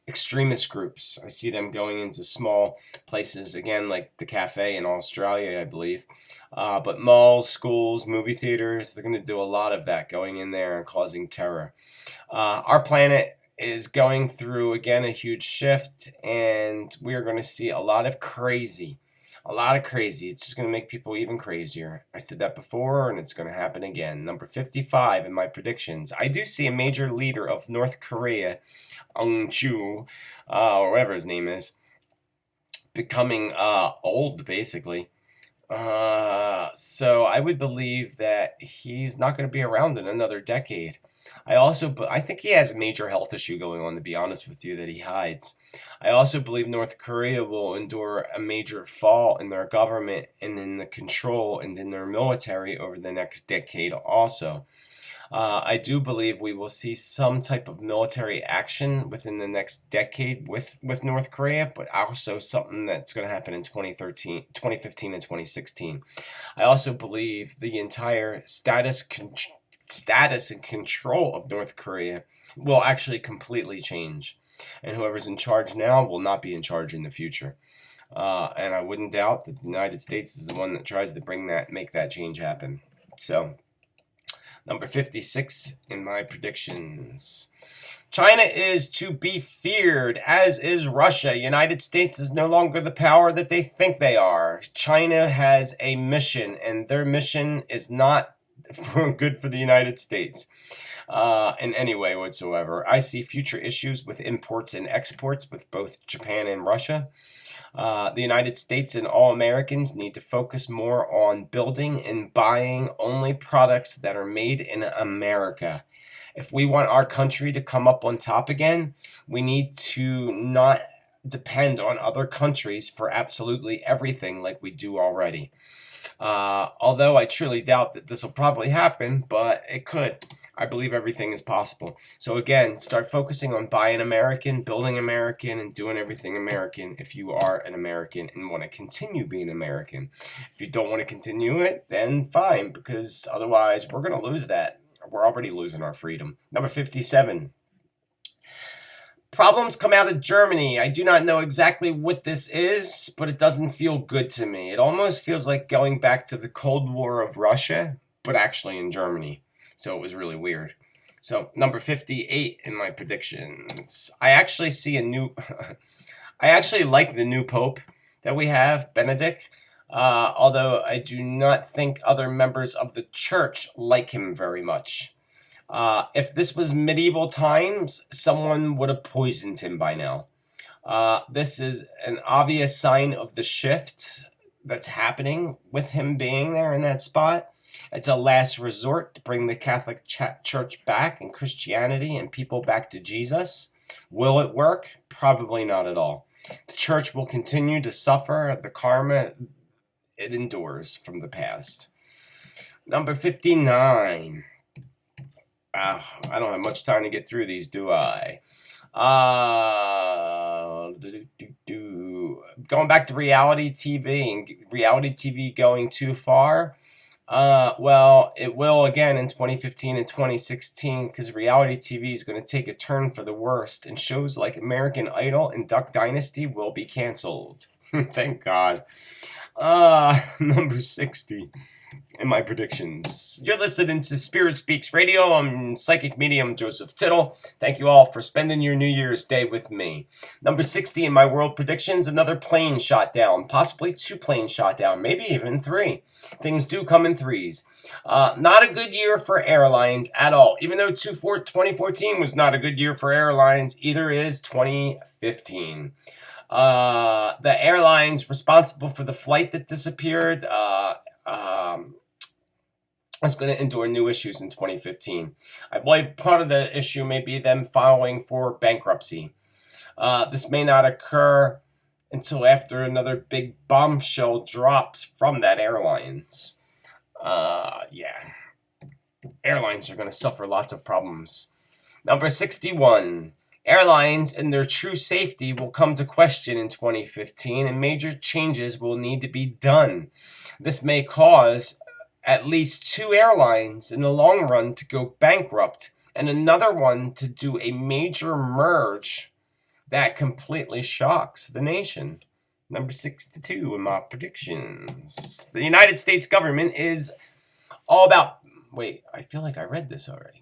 extremist groups. I see them going into small places, again, like the cafe in Australia, I believe. But malls, schools, movie theaters, they're going to do a lot of that, going in there and causing terror. Our planet is going through, again, a huge shift, and we are going to see a lot of crazy. It's just going to make people even crazier. I said that before, and it's going to happen again. Number 55 in my predictions. I do see a major leader of North Korea, Chu, or whatever his name is, becoming old, basically. So I would believe that he's not going to be around in another decade. I think he has a major health issue going on, to be honest with you, that he hides. I also believe North Korea will endure a major fall in their government and in the control and in their military over the next decade also. I do believe we will see some type of military action within the next decade with North Korea, but also something that's going to happen in 2015 and 2016. I also believe the entire status and control of North Korea will actually completely change. And whoever's in charge now will not be in charge in the future. And I wouldn't doubt that the United States is the one that tries to make that change happen. So, number 56 in my predictions. China is to be feared, as is Russia. United States is no longer the power that they think they are. China has a mission, and their mission is not good for the United States in any way whatsoever. I see future issues with imports and exports with both Japan and Russia. The United States and all Americans need to focus more on building and buying only products that are made in America. If we want our country to come up on top again, we need to not depend on other countries for absolutely everything like we do already. Although I truly doubt that this will probably happen, but it could. I believe everything is possible. So again, start focusing on buying American, building American, and doing everything American if you are an American and want to continue being American. If you don't want to continue it, then fine, because otherwise we're going to lose that. We're already losing our freedom. Number 57. Problems come out of Germany. I do not know exactly what this is, but it doesn't feel good to me. It almost feels like going back to the Cold War of Russia, but actually in Germany. So it was really weird. So number 58 in my predictions. I actually like the new Pope that we have, Benedict. Although I do not think other members of the church like him very much. If this was medieval times, someone would have poisoned him by now. This is an obvious sign of the shift that's happening with him being there in that spot. It's a last resort to bring the Catholic Church back and Christianity and people back to Jesus. Will it work? Probably not at all. The church will continue to suffer the karma it endures from the past. Number 59. I don't have much time to get through these, do I? Going back to reality TV and reality TV going too far. Well, it will again in 2015 and 2016 because reality TV is going to take a turn for the worst, and shows like American Idol and Duck Dynasty will be canceled. Thank God. Number 60 in my predictions. You're listening to Spirit Speaks Radio. I'm psychic medium Joseph Tittel. Thank you all for spending your New Year's Day with me. Number 60 in my world predictions, another plane shot down, possibly 2 planes shot down, maybe even 3. Things do come in 3s. Not a good year for airlines at all. Even though 2014 was not a good year for airlines, either is 2015. The airlines responsible for the flight that disappeared is going to endure new issues in 2015. I believe part of the issue may be them filing for bankruptcy. This may not occur until after another big bombshell drops from that airlines. Airlines are going to suffer lots of problems. Number 61. Airlines and their true safety will come to question in 2015, and major changes will need to be done. This may cause at least 2 airlines in the long run to go bankrupt, and another one to do a major merge that completely shocks the nation. Number 62 in my predictions. The United States government is all about... Wait, I feel like I read this already.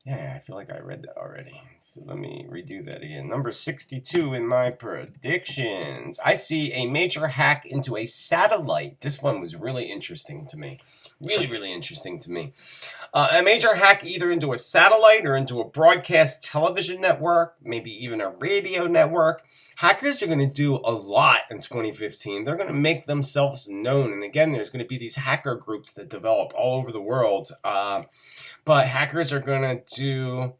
Yeah, I feel like I read that already. So let me redo that again. Number 62 in my predictions. I see a major hack into a satellite. This one was really interesting to me. Really interesting to me. A major hack either into a satellite or into a broadcast television network, maybe even a radio network. Hackers are going to do a lot in 2015. They're going to make themselves known. And again, there's going to be these hacker groups that develop all over the world. But hackers are going to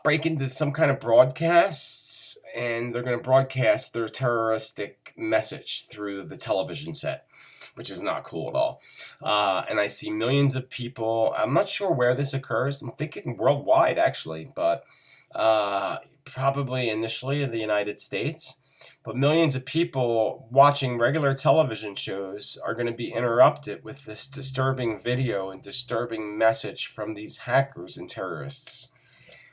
break into some kind of broadcasts, and they're going to broadcast their terroristic message through the television set, which is not cool at all. And I see millions of people. I'm not sure where this occurs. I'm thinking worldwide, actually, but probably initially in the United States. But millions of people watching regular television shows are going to be interrupted with this disturbing video and disturbing message from these hackers and terrorists.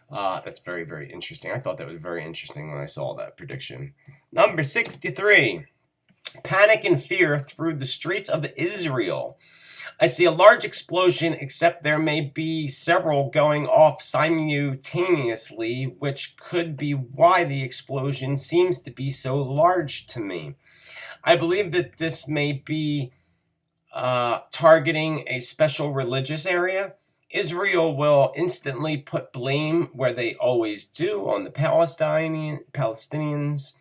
That's very interesting. I thought that was very interesting when I saw that prediction. Number 63. Panic and fear through the streets of Israel. I see a large explosion, except there may be several going off simultaneously, which could be why the explosion seems to be so large to me. I believe that this may be targeting a special religious area. Israel will instantly put blame where they always do on the Palestinians,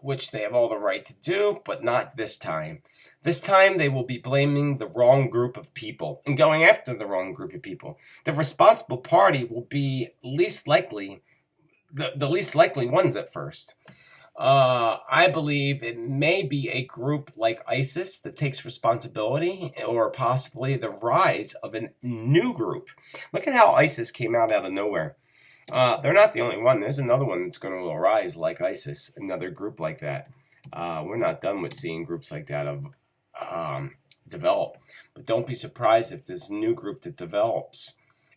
which they have all the right to do, but not this time. This time they will be blaming the wrong group of people and going after the wrong group of people. The responsible party will be least likely, the least likely ones at first. I believe it may be a group like ISIS that takes responsibility, or possibly the rise of a new group. Look at how ISIS came out of nowhere. They're not the only one. There's another one that's going to arise like ISIS, another group like that. We're not done with seeing groups like that develop. But don't be surprised if this new group that develops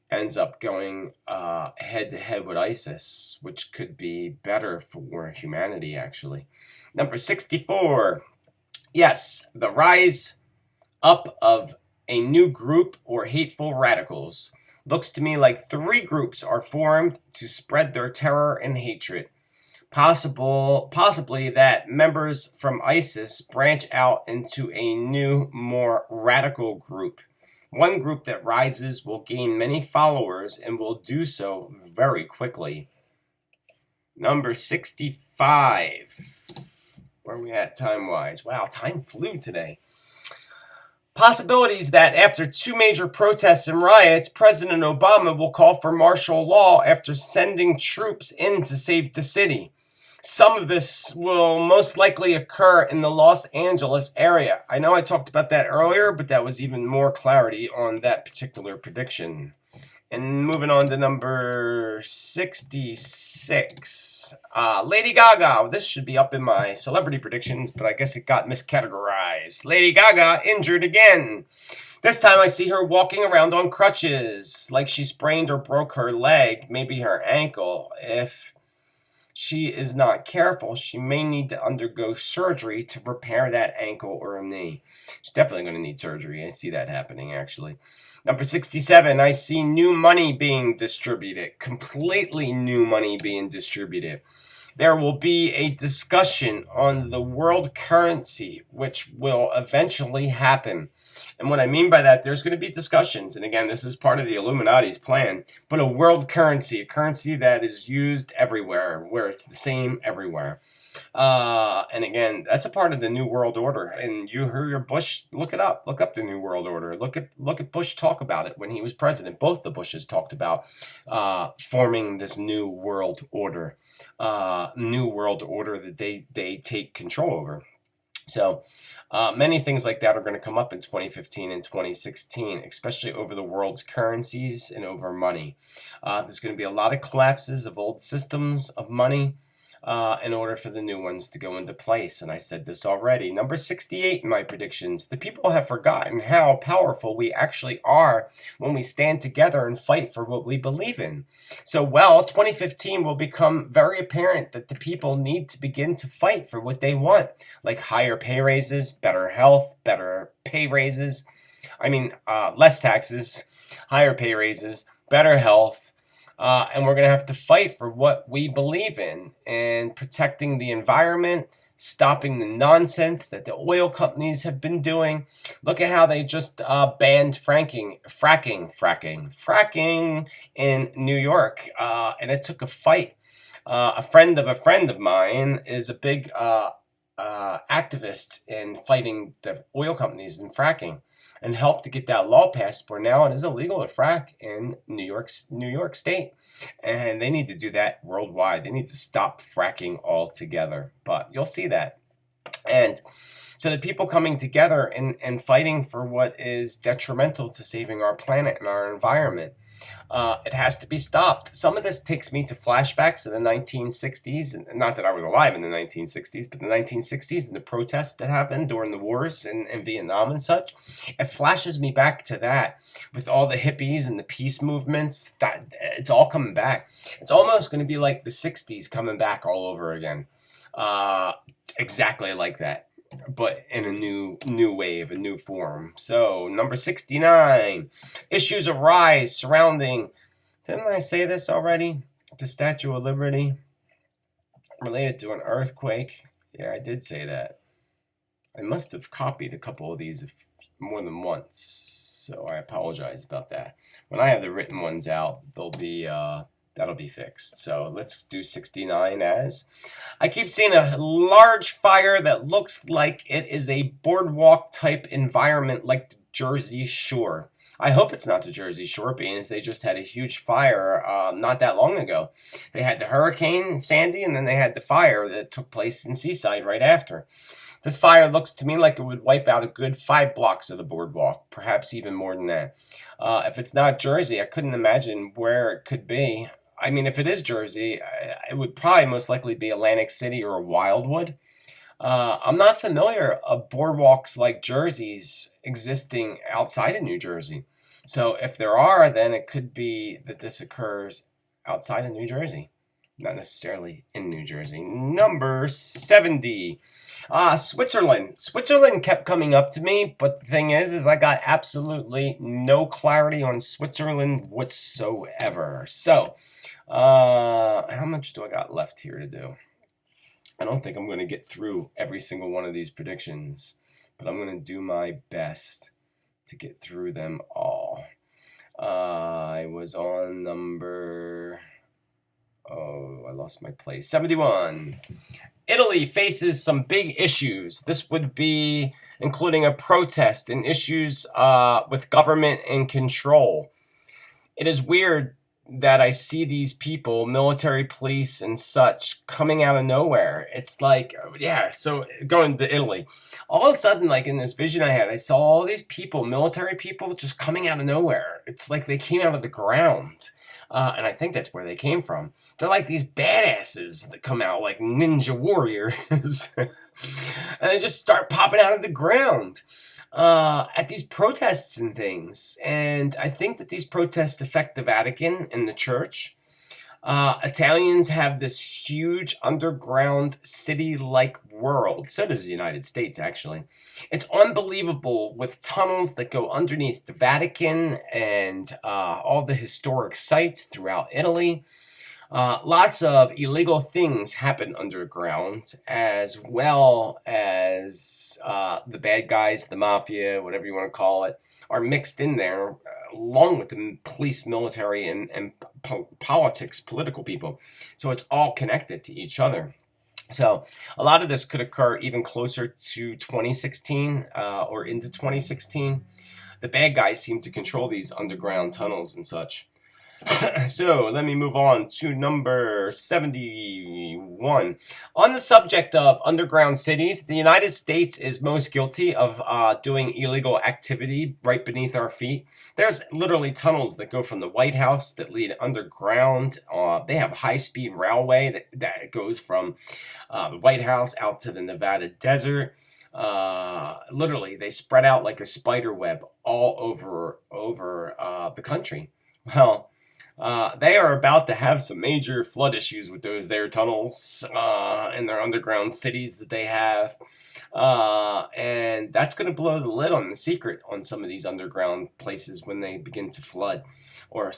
ends up going head-to-head with ISIS, which could be better for humanity, actually. Number 64. Yes, the rise up of a new group or hateful radicals. Looks to me like 3 groups are formed to spread their terror and hatred. Possibly that members from ISIS branch out into a new, more radical group. One group that rises will gain many followers and will do so very quickly. Number 65. Where are we at time-wise? Wow, time flew today. Possibilities that after 2 major protests and riots, President Obama will call for martial law after sending troops in to save the city. Some of this will most likely occur in the Los Angeles area. I know I talked about that earlier, but that was even more clarity on that particular prediction. And moving on to number 66. Lady Gaga. This should be up in my celebrity predictions, but I guess it got miscategorized. Lady Gaga injured again. This time I see her walking around on crutches, like she sprained or broke her leg, maybe her ankle. If she is not careful, she may need to undergo surgery to repair that ankle or knee. She's definitely going to need surgery. I see that happening, actually. Number 67, I see new money being distributed. Completely new money being distributed. There will be a discussion on the world currency, which will eventually happen. And what I mean by that, there's going to be discussions. And again, this is part of the Illuminati's plan. But a world currency, a currency that is used everywhere, where it's the same everywhere. And again, that's a part of the New World Order. And you heard your Bush, look it up. Look up the New World Order. Look at Bush talk about it when he was president. Both the Bushes talked about forming this New World Order. New World Order that they take control over. So many things like that are going to come up in 2015 and 2016, especially over the world's currencies and over money. There's going to be a lot of collapses of old systems of money in order for the new ones to go into place. And I said this already. Number 68 in my predictions. The people have forgotten how powerful we actually are when we stand together and fight for what we believe in. So, 2015 will become very apparent that the people need to begin to fight for what they want, like higher pay raises, better health, better pay raises. Less taxes, higher pay raises, better health. And we're going to have to fight for what we believe in and protecting the environment, stopping the nonsense that the oil companies have been doing. Look at how they just banned fracking in New York. And it took a fight. A friend of mine is a big activist in fighting the oil companies and fracking, and helped to get that law passed where now it is illegal to frack in New York State. And they need to do that worldwide. They need to stop fracking altogether. But you'll see that. And so the people coming together and fighting for what is detrimental to saving our planet and our environment. It has to be stopped. Some of this takes me to flashbacks of the 1960s. And not that I was alive in the 1960s, but the 1960s and the protests that happened during the wars in Vietnam and such. It flashes me back to that with all the hippies and the peace movements. That it's all coming back. It's almost going to be like the 60s coming back all over again. Exactly like that. But in a new wave, a new form. So, number 69. Issues arise surrounding, didn't I say this already? The Statue of Liberty related to an earthquake. Yeah, I did say that. I must have copied a couple of these more than once. So I apologize about that. When I have the written ones out, that'll be fixed. So let's do 69 as. I keep seeing a large fire that looks like it is a boardwalk type environment like the Jersey Shore. I hope it's not the Jersey Shore, being as they just had a huge fire not that long ago. They had the Hurricane Sandy, and then they had the fire that took place in Seaside right after. This fire looks to me like it would wipe out a good 5 blocks of the boardwalk, perhaps even more than that. If it's not Jersey, I couldn't imagine where it could be. If it is Jersey, it would probably most likely be Atlantic City or Wildwood. I'm not familiar of boardwalks like Jersey's existing outside of New Jersey. So if there are, then it could be that this occurs outside of New Jersey, not necessarily in New Jersey. Number 70. Switzerland. Switzerland kept coming up to me, but the thing is I got absolutely no clarity on Switzerland whatsoever. So, how much do I got left here to do? I don't think I'm going to get through every single one of these predictions, but I'm going to do my best to get through them all. I was on number... I lost my place. 71. Italy faces some big issues. This would be including a protest and issues with government and control. It is weird that I see these people, military police and such, coming out of nowhere. It's like, yeah, so going to Italy. All of a sudden, like in this vision I had, I saw all these people, military people, just coming out of nowhere. It's like they came out of the ground. And I think that's where they came from. They're like these badasses that come out like ninja warriors. And they just start popping out of the ground at these protests and things. And I think that these protests affect the Vatican and the church. Italians have this huge underground city-like world. So does the United States, actually. It's unbelievable with tunnels that go underneath the Vatican and all the historic sites throughout Italy. Lots of illegal things happen underground, as well as the bad guys, the mafia, whatever you want to call it, are mixed in there, along with the police, military, and politics, political people. So it's all connected to each other. So a lot of this could occur even closer to 2016 or into 2016. The bad guys seem to control these underground tunnels and such. So let me move on to number 71. On the subject of underground cities, the United States is most guilty of doing illegal activity right beneath our feet. There's literally tunnels that go from the White House that lead underground. They have high-speed railway that goes from the White House out to the Nevada desert. Literally, they spread out like a spider web all over the country. Well, they are about to have some major flood issues with those there tunnels in their underground cities that they have. And that's going to blow the lid on the secret on some of these underground places when they begin to flood or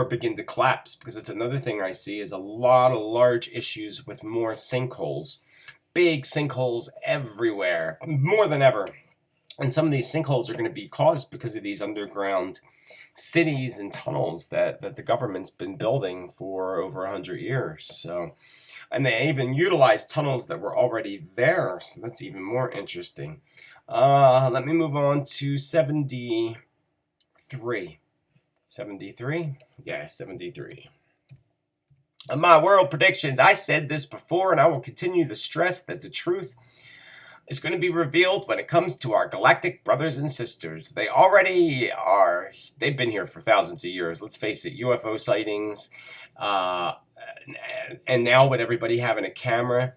begin to collapse. Because it's another thing I see is a lot of large issues with more sinkholes. Big sinkholes everywhere, more than ever. And some of these sinkholes are going to be caused because of these underground cities and tunnels that the government's been building for over 100 years. So, and they even utilize tunnels that were already there. So that's even more interesting. Let me move on to 73. 73? Yeah, 73. My world predictions. I said this before, and I will continue to stress that the truth is going to be revealed when it comes to our galactic brothers and sisters. They already are. They've been here for thousands of years. Let's face it, UFO sightings, and now with everybody having a camera,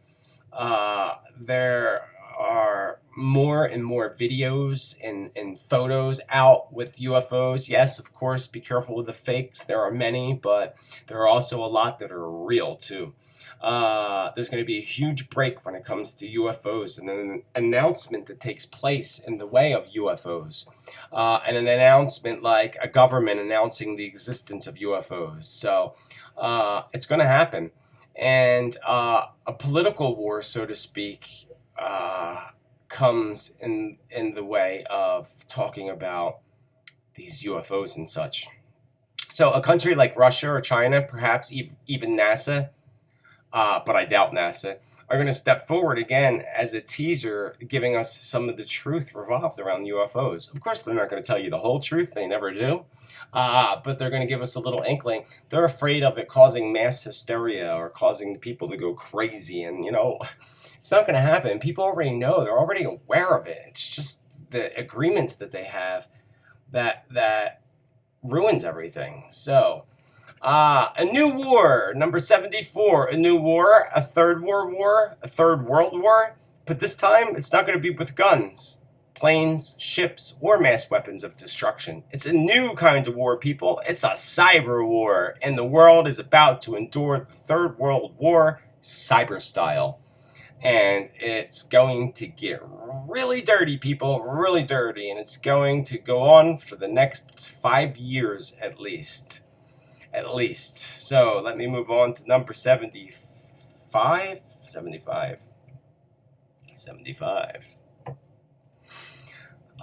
there are more and more videos and photos out with UFOs. Yes, of course, be careful with the fakes. There are many, but there are also a lot that are real too. There's going to be a huge break when it comes to UFOs and an announcement that takes place in the way of UFOs. And an announcement like a government announcing the existence of UFOs. So it's going to happen. And a political war, so to speak, comes in the way of talking about these UFOs and such. So a country like Russia or China, perhaps even NASA, but I doubt NASA, are going to step forward again as a teaser, giving us some of the truth revolved around UFOs. Of course, they're not going to tell you the whole truth. They never do. But they're going to give us a little inkling. They're afraid of it causing mass hysteria or causing people to go crazy. And, it's not going to happen. People already know. They're already aware of it. It's just the agreements that they have that ruins everything. So, a new war, number 74, a new war, a third world war, a third world war. But this time, it's not going to be with guns, planes, ships, or mass weapons of destruction. It's a new kind of war, people. It's a cyber war, and the world is about to endure the third world war, cyber style. And it's going to get really dirty, people, really dirty. And it's going to go on for the next 5 years at least. So let me move on to number 75. 75.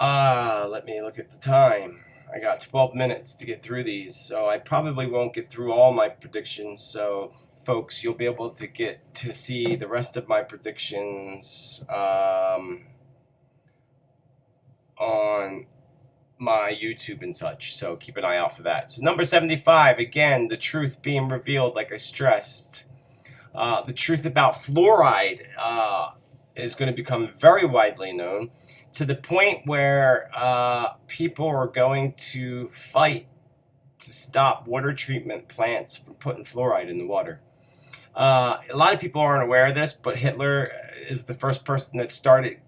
Let me look at the time. I got 12 minutes to get through these, so I probably won't get through all my predictions. So folks, you'll be able to get to see the rest of my predictions on my YouTube and such. So keep an eye out for that. So number 75, again, the truth being revealed, like I stressed. The truth about fluoride is going to become very widely known, to the point where people are going to fight to stop water treatment plants from putting fluoride in the water. A lot of people aren't aware of this, but Hitler is the first person that started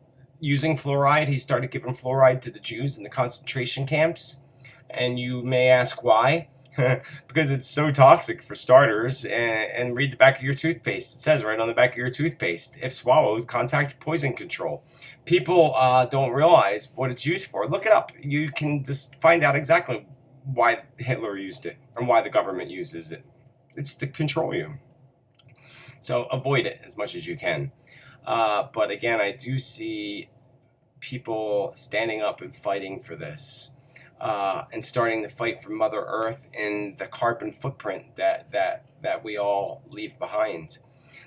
using fluoride. He started giving fluoride to the Jews in the concentration camps. And you may ask why. Because it's so toxic, for starters. And read the back of your toothpaste. It says right on the back of your toothpaste, if swallowed, contact poison control. People don't realize what it's used for. Look it up. You can just find out exactly why Hitler used it and why the government uses it. It's to control you. So avoid it as much as you can. But again, I do see people standing up and fighting for this, and starting to fight for Mother Earth and the carbon footprint that we all leave behind.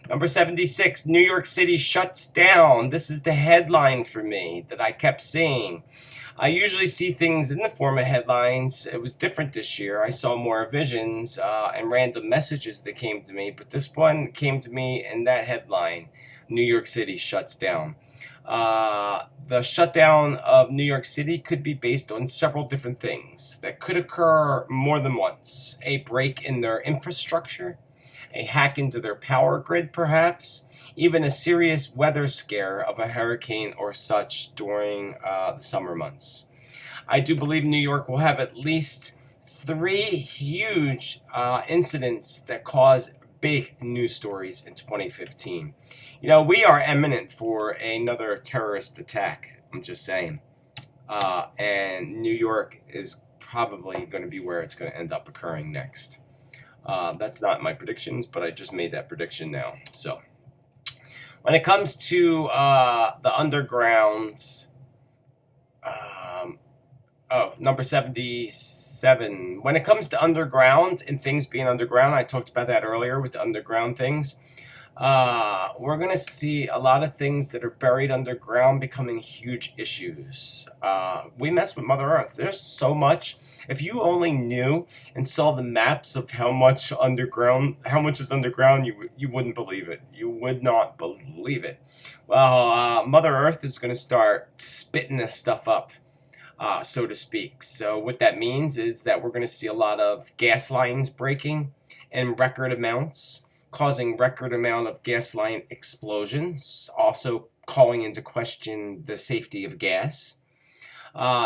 Number 76, New York City shuts down. This is the headline for me that I kept seeing. I usually see things in the form of headlines. It was different this year. I saw more visions and random messages that came to me, but this one came to me in that headline: New York City shuts down. The shutdown of New York City could be based on several different things that could occur more than once. A break in their infrastructure, a hack into their power grid perhaps, even a serious weather scare of a hurricane or such during the summer months. I do believe New York will have at least 3 huge incidents that cause big news stories in 2015. You know, we are imminent for another terrorist attack, I'm just saying. And New York is probably going to be where it's going to end up occurring next. That's not my predictions, but I just made that prediction now. So when it comes to the underground, number 77. When it comes to underground and things being underground, I talked about that earlier with the underground things. We're going to see a lot of things that are buried underground becoming huge issues. We mess with Mother Earth. There's so much. If you only knew and saw the maps of how much is underground, you wouldn't believe it. You would not believe it. Well, Mother Earth is going to start spitting this stuff up, so to speak. So what that means is that we're going to see a lot of gas lines breaking in record amounts, causing record amount of gas line explosions, also calling into question the safety of gas.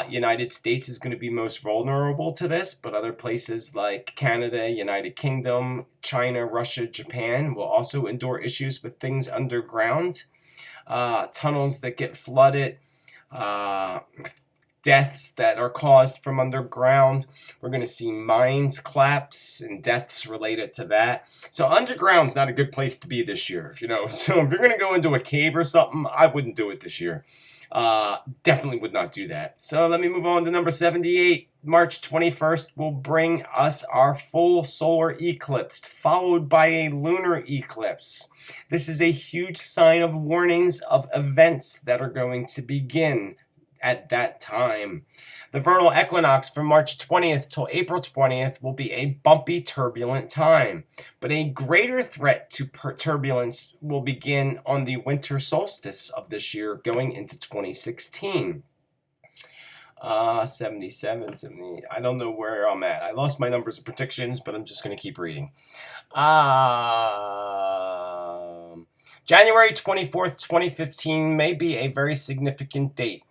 United States is going to be most vulnerable to this, but other places like Canada, United Kingdom, China, Russia, Japan will also endure issues with things underground. Tunnels that get flooded, deaths that are caused from underground. We're going to see mines collapse and deaths related to that. So underground's not a good place to be this year, So if you're going to go into a cave or something, I wouldn't do it this year. Definitely would not do that. So let me move on to number 78. March 21st will bring us our full solar eclipse, followed by a lunar eclipse. This is a huge sign of warnings of events that are going to begin at that time. The vernal equinox from March 20th till April 20th will be a bumpy, turbulent time. But a greater threat to turbulence will begin on the winter solstice of this year going into 2016. 77, 70. I don't know where I'm at. I lost my numbers of predictions, but I'm just going to keep reading. January 24th, 2015 may be a very significant date.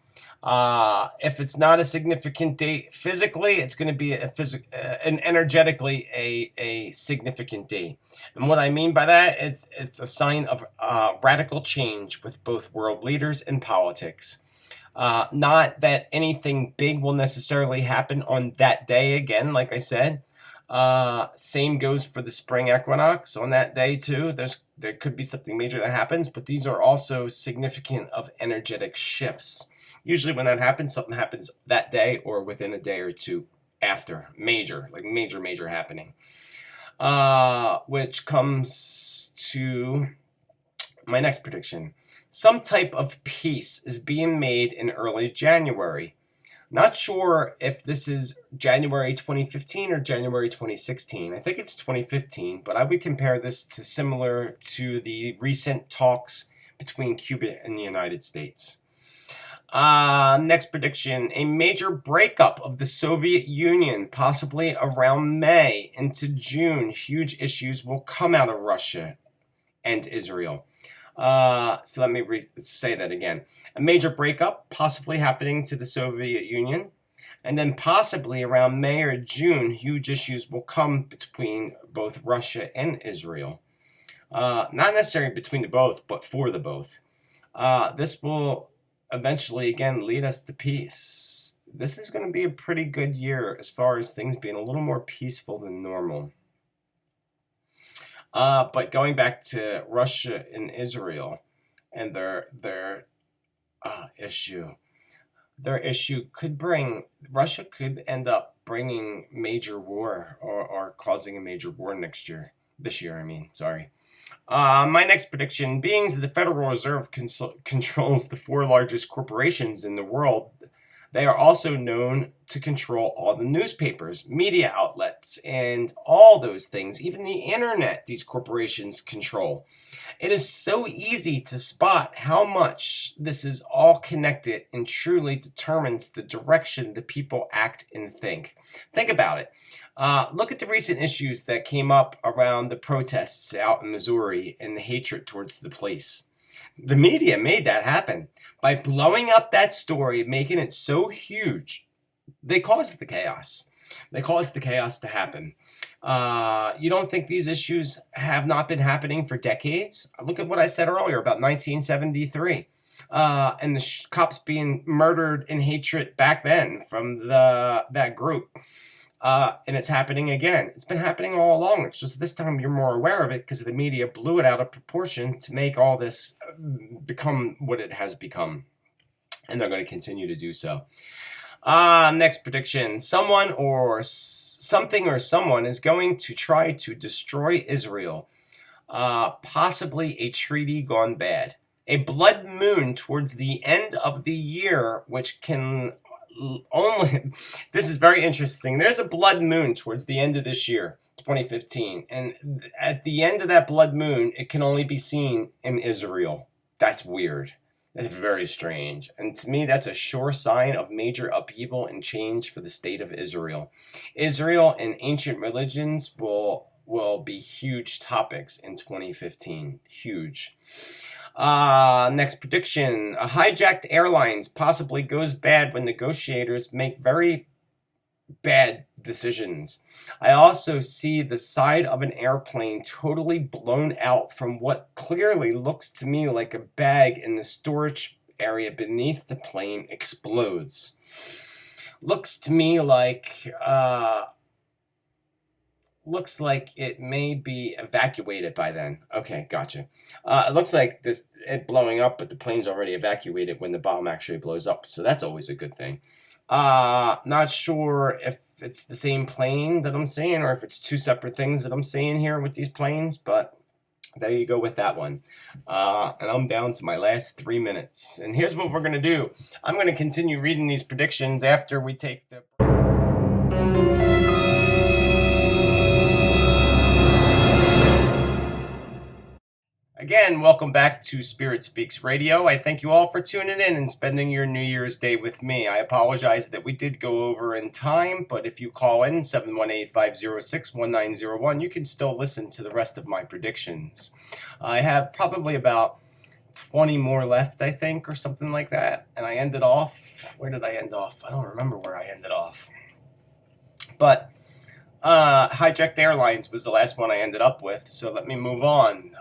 If it's not a significant date physically, it's going to be and energetically a significant date. And what I mean by that is it's a sign of radical change with both world leaders and politics. Not that anything big will necessarily happen on that day again, like I said. Same goes for the spring equinox on that day too. There could be something major that happens, but these are also significant of energetic shifts. Usually when that happens, something happens that day or within a day or two after. Major happening. which comes to my next prediction. Some type of peace is being made in early January. Not sure if this is January 2015 or January 2016. I think it's 2015, but I would compare this to similar to the recent talks between Cuba and the United States. Next prediction, a major breakup of the Soviet Union, possibly around May into June. Huge issues will come out of Russia and Israel. So let me say that again. A major breakup possibly happening to the Soviet Union. And then possibly around May or June, huge issues will come between both Russia and Israel. Not necessarily between the both, but for the both. This will eventually, again, lead us to peace. This is going to be a pretty good year as far as things being a little more peaceful than normal. But going back to Russia and Israel and their issue, Russia could end up bringing major war or causing a major war this year, sorry. My next prediction, being that the Federal Reserve controls the 4 largest corporations in the world, they are also known to control all the newspapers, media outlets, and all those things. Even the internet, these corporations control. It is so easy to spot how much this is all connected and truly determines the direction the people act and think. Think about it. Look at the recent issues that came up around the protests out in Missouri and the hatred towards the police. The media made that happen. By blowing up that story, making it so huge, they caused the chaos. They caused the chaos to happen. You don't think these issues have not been happening for decades? Look at what I said earlier about 1973 and the cops being murdered in hatred back then from that group. And it's happening again. It's been happening all along. It's just this time you're more aware of it because the media blew it out of proportion to make all this become what it has become. And they're going to continue to do so. Next prediction. Someone or something or someone is going to try to destroy Israel. Possibly a treaty gone bad. A blood moon towards the end of the year, which can this is very interesting. There's a blood moon towards the end of this year, 2015. And at the end of that blood moon, it can only be seen in Israel. That's weird. That's very strange. And to me, that's a sure sign of major upheaval and change for the state of Israel. Israel and ancient religions will be huge topics in 2015. Huge. Next prediction. A hijacked Airlines possibly goes bad when negotiators make very bad decisions. I also see the side of an airplane totally blown out from what clearly looks to me like a bag in the storage area beneath the plane explodes. Looks to me like it may be evacuated by then. Okay, gotcha. It looks like it blowing up, but the plane's already evacuated when the bomb actually blows up. So that's always a good thing. Not sure if it's the same plane that I'm seeing or if it's two separate things that I'm seeing here with these planes, but there you go with that one. And I'm down to my last 3 minutes. And here's what we're going to do. I'm going to continue reading these predictions after we take the... Again, welcome back to Spirit Speaks Radio. I thank you all for tuning in and spending your New Year's Day with me. I apologize that we did go over in time, but if you call in 718-506-1901, you can still listen to the rest of my predictions. I have probably about 20 more left, I think, or something like that. And I ended off... Where did I end off? I don't remember where I ended off. But... hijacked Airlines was the last one I ended up with, so let me move on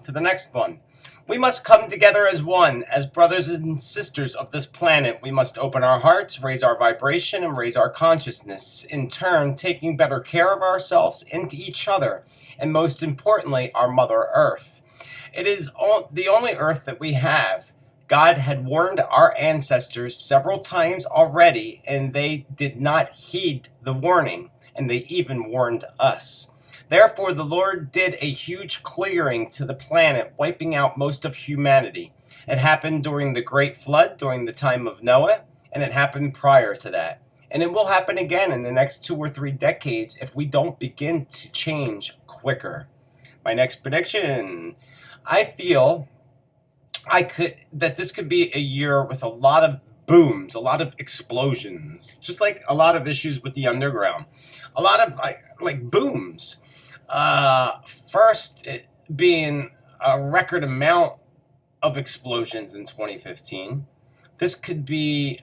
to the next one. We must come together as one, as brothers and sisters of this planet. We must open our hearts, raise our vibration, and raise our consciousness, in turn taking better care of ourselves and each other, and most importantly, our Mother Earth. It is the only Earth that we have. God had warned our ancestors several times already, and they did not heed the warning. And they even warned us. Therefore, the Lord did a huge clearing to the planet, wiping out most of humanity. It happened during the Great Flood, during the time of Noah, and it happened prior to that. And it will happen again in the next 2 or 3 decades if we don't begin to change quicker. My next prediction, I feel that this could be a year with a lot of booms, a lot of explosions, just like a lot of issues with the underground. A lot of like booms. First, it being a record amount of explosions in 2015. This could be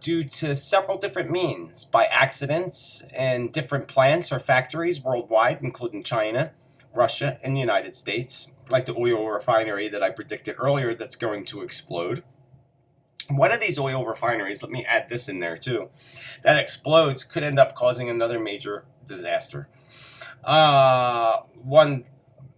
due to several different means, by accidents in different plants or factories worldwide, including China, Russia, and the United States, like the oil refinery that I predicted earlier that's going to explode. One of these oil refineries, let me add this in there too, that explodes could end up causing another major disaster.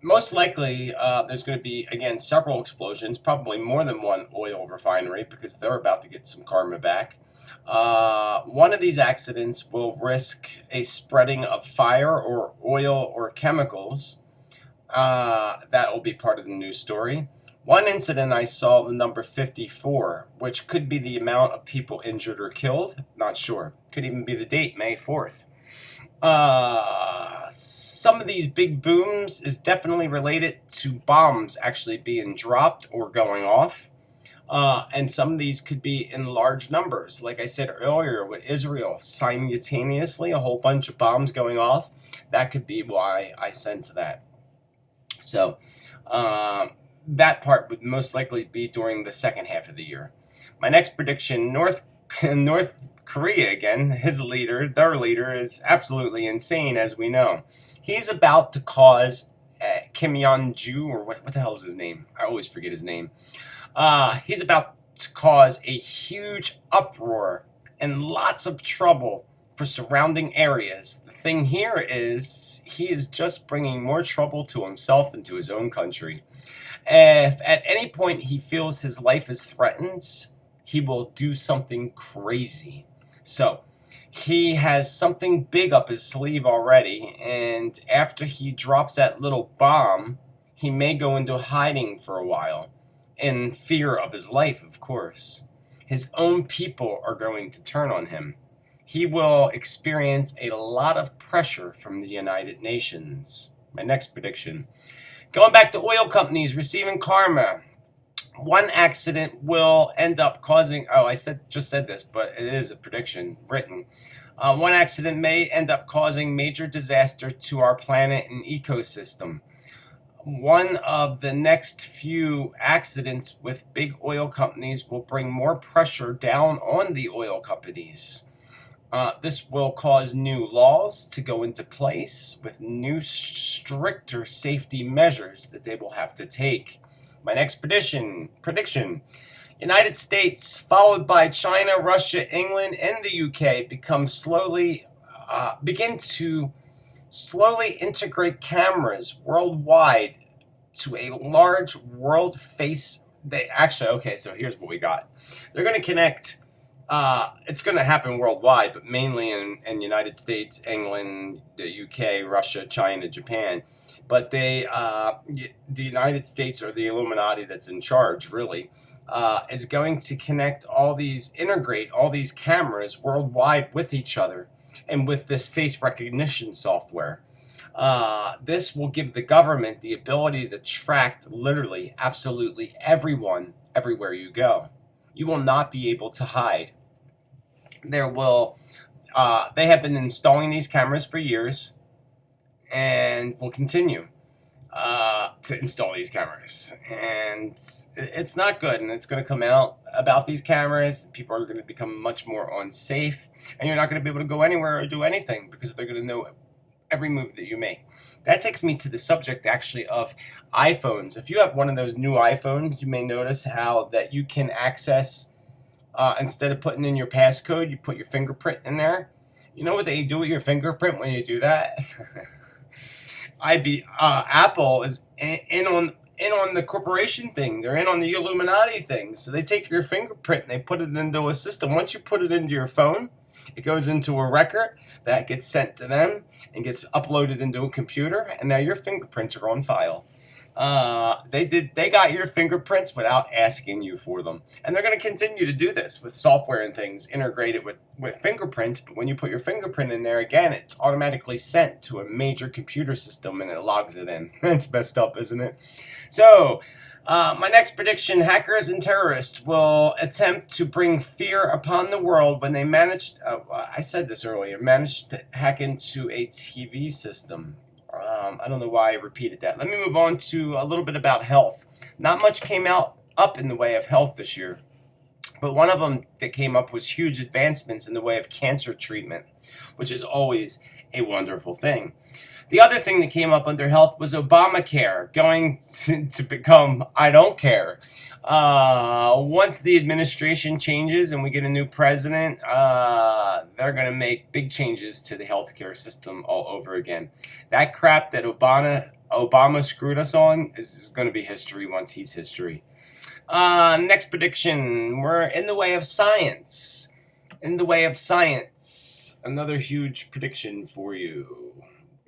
Most likely, there's going to be, again, several explosions, probably more than one oil refinery, because they're about to get some karma back. One of these accidents will risk a spreading of fire or oil or chemicals. That will be part of the news story. One incident I saw the number 54, which could be the amount of people injured or killed. Not sure. Could even be the date, May 4th. Some of these big booms is definitely related to bombs actually being dropped or going off. And some of these could be in large numbers. Like I said earlier with Israel, simultaneously, a whole bunch of bombs going off. That could be why I sense that. So, that part would most likely be during the second half of the year. My next prediction, North Korea again, their leader is absolutely insane, as we know. He's about to cause Kim Jong-ju, or what the hell is his name? I always forget his name. He's about to cause a huge uproar and lots of trouble for surrounding areas. The thing here is he is just bringing more trouble to himself and to his own country. If at any point he feels his life is threatened, he will do something crazy. So, he has something big up his sleeve already, and after he drops that little bomb, he may go into hiding for a while, in fear of his life, of course. His own people are going to turn on him. He will experience a lot of pressure from the United Nations. My next prediction. Going back to oil companies receiving karma. One accident will end up causing, just said this, but it is a prediction written. One accident may end up causing major disaster to our planet and ecosystem. One of the next few accidents with big oil companies will bring more pressure down on the oil companies. This will cause new laws to go into place with new stricter safety measures that they will have to take. My next prediction, United States, followed by China, Russia, England, and the UK, begin to slowly integrate cameras worldwide to a large world face. So here's what we got. They're going to connect. It's going to happen worldwide, but mainly in United States, England, the UK, Russia, China, Japan. But the United States, or the Illuminati that's in charge, really, is going to integrate all these cameras worldwide with each other and with this face recognition software. This will give the government the ability to track literally absolutely everyone everywhere you go. You will not be able to hide. They have been installing these cameras for years and will continue to install these cameras. And it's not good, and it's going to come out about these cameras. People are going to become much more unsafe, and you're not going to be able to go anywhere or do anything because they're going to know every move that you make. That takes me to the subject, actually, of iPhones. If you have one of those new iPhones, you may notice how that you can access, instead of putting in your passcode, you put your fingerprint in there. You know what they do with your fingerprint when you do that? Apple is in on the corporation thing. They're in on the Illuminati thing. So they take your fingerprint and they put it into a system. Once you put it into your phone, It goes into a record that gets sent to them and gets uploaded into a computer, and now your fingerprints are on file. They got your fingerprints without asking you for them, and they're going to continue to do this with software and things integrated with fingerprints. But when you put your fingerprint in there again, it's automatically sent to a major computer system and it logs it in. That's messed up, isn't it? So my next prediction: hackers and terrorists will attempt to bring fear upon the world when they managed, I said this earlier, managed to hack into a TV system. I don't know why I repeated that. Let me move on to a little bit about health. Not much came up in the way of health this year, but one of them that came up was huge advancements in the way of cancer treatment, which is always a wonderful thing. The other thing that came up under health was Obamacare going to become I don't care. Once the administration changes and we get a new president, they're going to make big changes to the healthcare system all over again. That crap that Obama screwed us on is going to be history once he's history. Next prediction, we're in the way of science. In the way of science. Another huge prediction for you.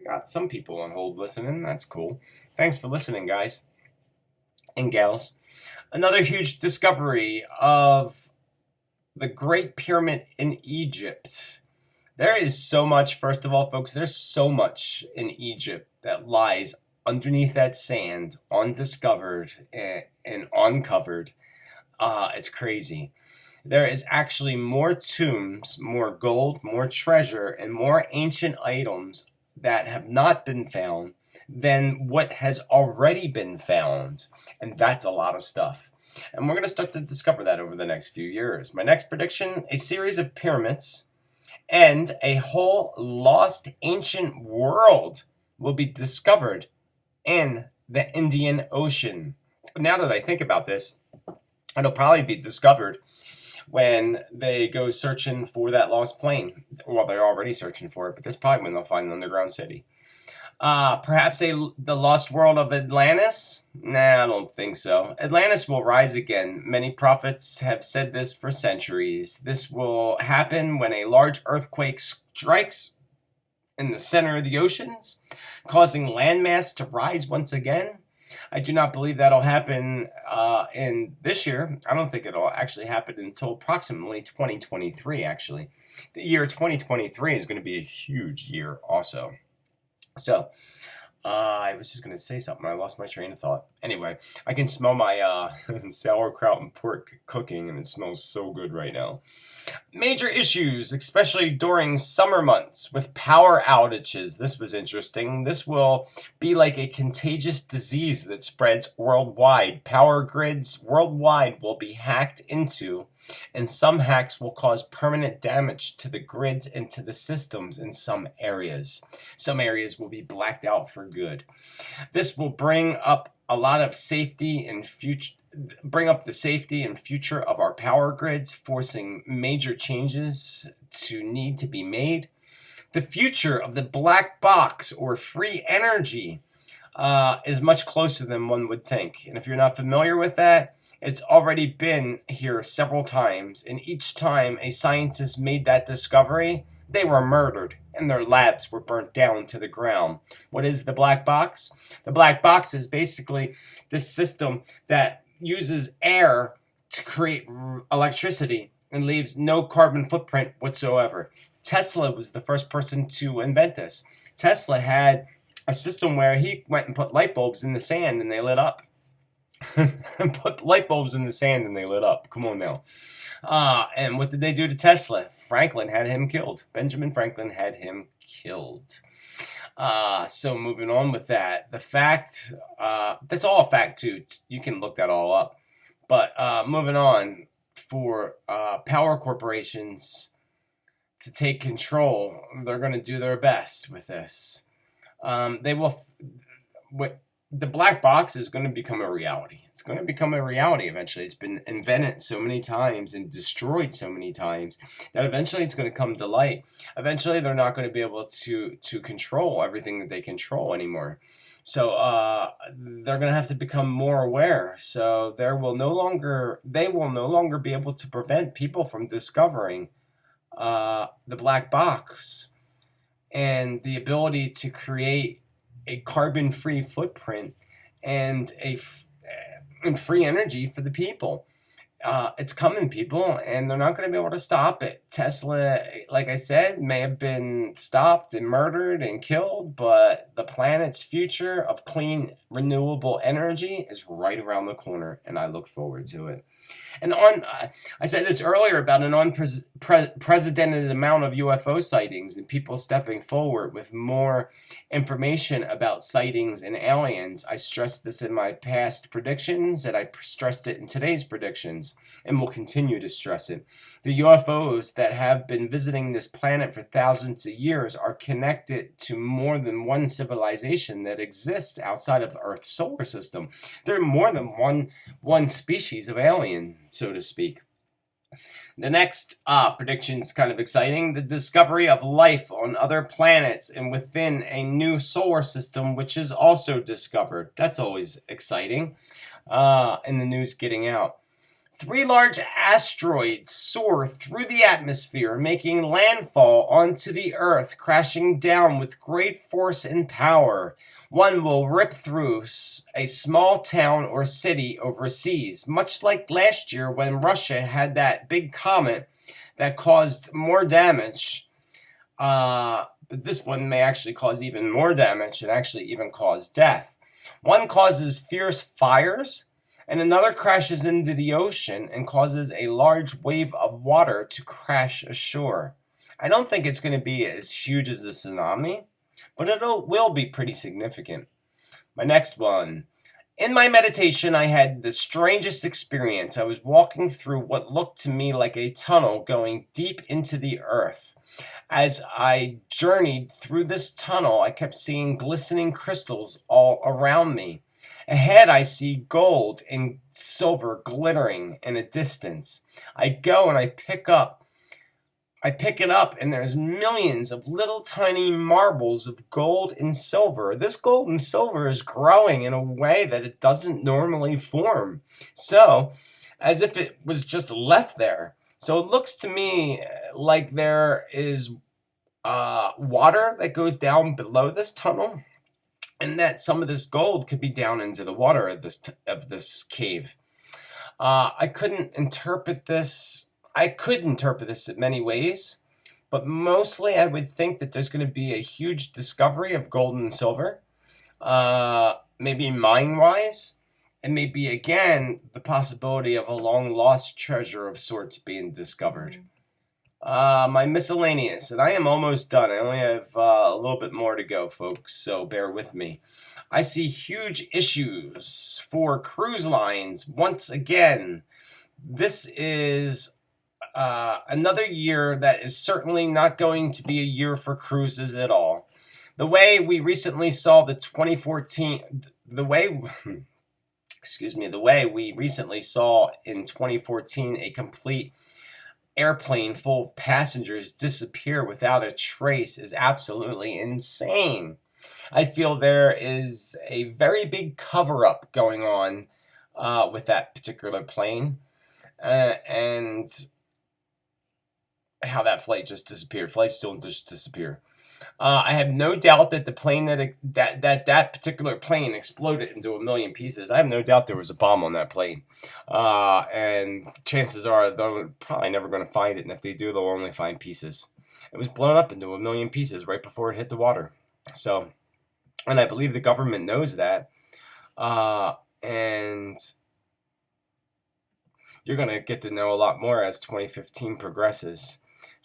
Got some people on hold listening. That's cool. Thanks for listening, guys and gals. Another huge discovery of the Great Pyramid in Egypt. There is so much, first of all, folks, there's so much in Egypt that lies underneath that sand, undiscovered and uncovered. It's crazy. There is actually more tombs, more gold, more treasure, and more ancient items that have not been found than what has already been found. And that's a lot of stuff. And we're going to start to discover that over the next few years. My next prediction, a series of pyramids and a whole lost ancient world will be discovered in the Indian Ocean. Now that I think about this, it'll probably be discovered when they go searching for that lost plane. Well, they're already searching for it, but that's probably when they'll find an underground city. Perhaps the lost world of Atlantis? Nah, I don't think so. Atlantis will rise again. Many prophets have said this for centuries. This will happen when a large earthquake strikes in the center of the oceans, causing landmass to rise once again. I do not believe that'll happen in this year. I don't think it'll actually happen until approximately 2023, actually. The year 2023 is going to be a huge year also. So, I was just going to say something. I lost my train of thought. Anyway, I can smell my sauerkraut and pork cooking, and it smells so good right now. Major issues, especially during summer months with power outages. This was interesting. This will be like a contagious disease that spreads worldwide. Power grids worldwide will be hacked into, and some hacks will cause permanent damage to the grids and to the systems in some areas. Some areas will be blacked out for good. This will bring up a lot of safety and the safety and future of our power grids, forcing major changes to need to be made. The future of the black box or free energy is much closer than one would think. And if you're not familiar with that, it's already been here several times, and each time a scientist made that discovery, they were murdered and their labs were burnt down to the ground. What is the black box? The black box is basically this system that uses air to create electricity and leaves no carbon footprint whatsoever. Tesla was the first person to invent this. Tesla had a system where he went and put light bulbs in the sand and they lit up. Put light bulbs in the sand and they lit up. Come on now. And what did they do to Tesla? Franklin had him killed. Benjamin Franklin had him killed. So moving on with that. The fact, that's all a fact too. You can look that all up. But moving on, for power corporations to take control, they're going to do their best with this. They will... The black box is going to become a reality. It's going to become a reality eventually. It's been invented so many times and destroyed so many times that eventually it's going to come to light. Eventually they're not going to be able to control everything that they control anymore. So they're going to have to become more aware. So they will no longer be able to prevent people from discovering the black box and the ability to create a carbon-free footprint and and free energy for the people. It's coming, people, and they're not going to be able to stop it. Tesla, like I said, may have been stopped and murdered and killed, but the planet's future of clean, renewable energy is right around the corner, and I look forward to it. And I said this earlier about an unprecedented amount of UFO sightings and people stepping forward with more information about sightings and aliens. I stressed this in my past predictions, and I stressed it in today's predictions, and will continue to stress it. The UFOs that have been visiting this planet for thousands of years are connected to more than one civilization that exists outside of Earth's solar system. There are more than one species of alien, so to speak. The next prediction is kind of exciting. The discovery of life on other planets and within a new solar system, which is also discovered. That's always exciting. And the news getting out. 3 large asteroids soar through the atmosphere, making landfall onto the Earth, crashing down with great force and power. One will rip through a small town or city overseas, much like last year when Russia had that big comet that caused more damage. But this one may actually cause even more damage and actually even cause death. One causes fierce fires, and another crashes into the ocean and causes a large wave of water to crash ashore. I don't think it's going to be as huge as a tsunami, but it will be pretty significant. My next one. In my meditation, I had the strangest experience. I was walking through what looked to me like a tunnel going deep into the earth. As I journeyed through this tunnel, I kept seeing glistening crystals all around me. Ahead, I see gold and silver glittering in a distance. I go and I pick it up, and there's millions of little tiny marbles of gold and silver. This gold and silver is growing in a way that it doesn't normally form. So, as if it was just left there. So it looks to me like there is water that goes down below this tunnel, and that some of this gold could be down into the water of this cave. I could interpret this in many ways, but mostly I would think that there's going to be a huge discovery of gold and silver, maybe mine-wise, and maybe again the possibility of a long-lost treasure of sorts being discovered. My miscellaneous, and I am almost done. I only have a little bit more to go, folks, so bear with me. I see huge issues for cruise lines once again. This is another year that is certainly not going to be a year for cruises at all. The way we recently saw the way we recently saw in 2014 a complete airplane full of passengers disappear without a trace is absolutely insane. I feel there is a very big cover-up going on with that particular plane, and how that flight just disappeared. Flights don't just disappear. I have no doubt that the plane that particular plane exploded into a million pieces. I have no doubt there was a bomb on that plane, and chances are they're probably never going to find it. And if they do, they'll only find pieces. It was blown up into a million pieces right before it hit the water. So, and I believe the government knows that, and you're going to get to know a lot more as 2015 progresses.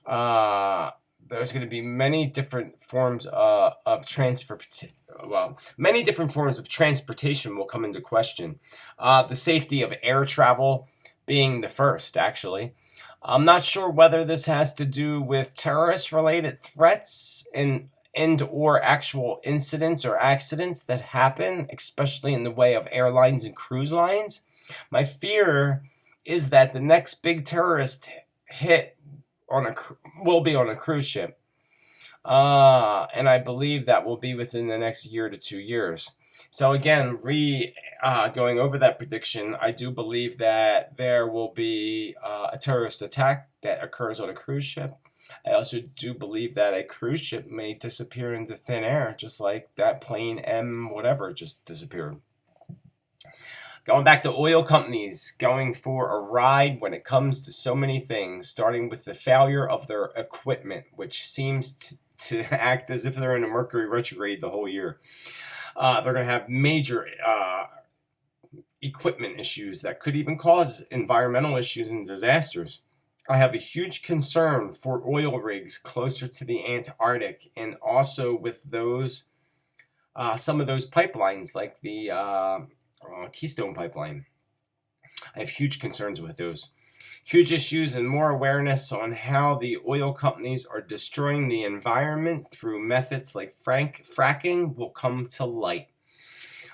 There's going to be many different forms of transportation. Well, many different forms of transportation will come into question. The safety of air travel being the first, actually. I'm not sure whether this has to do with terrorist-related threats and or actual incidents or accidents that happen, especially in the way of airlines and cruise lines. My fear is that the next big terrorist hit will be on a cruise ship. And I believe that will be within the next year to 2 years. So again, going over that prediction, I do believe that there will be a terrorist attack that occurs on a cruise ship. I also do believe that a cruise ship may disappear into thin air, just like that plane M whatever just disappeared. Going back to oil companies, going for a ride when it comes to so many things, starting with the failure of their equipment, which seems to act as if they're in a Mercury retrograde the whole year. They're going to have major equipment issues that could even cause environmental issues and disasters. I have a huge concern for oil rigs closer to the Antarctic, and also with those some of those pipelines like the Keystone pipeline. I have huge concerns with those. Huge issues and more awareness on how the oil companies are destroying the environment through methods like fracking will come to light.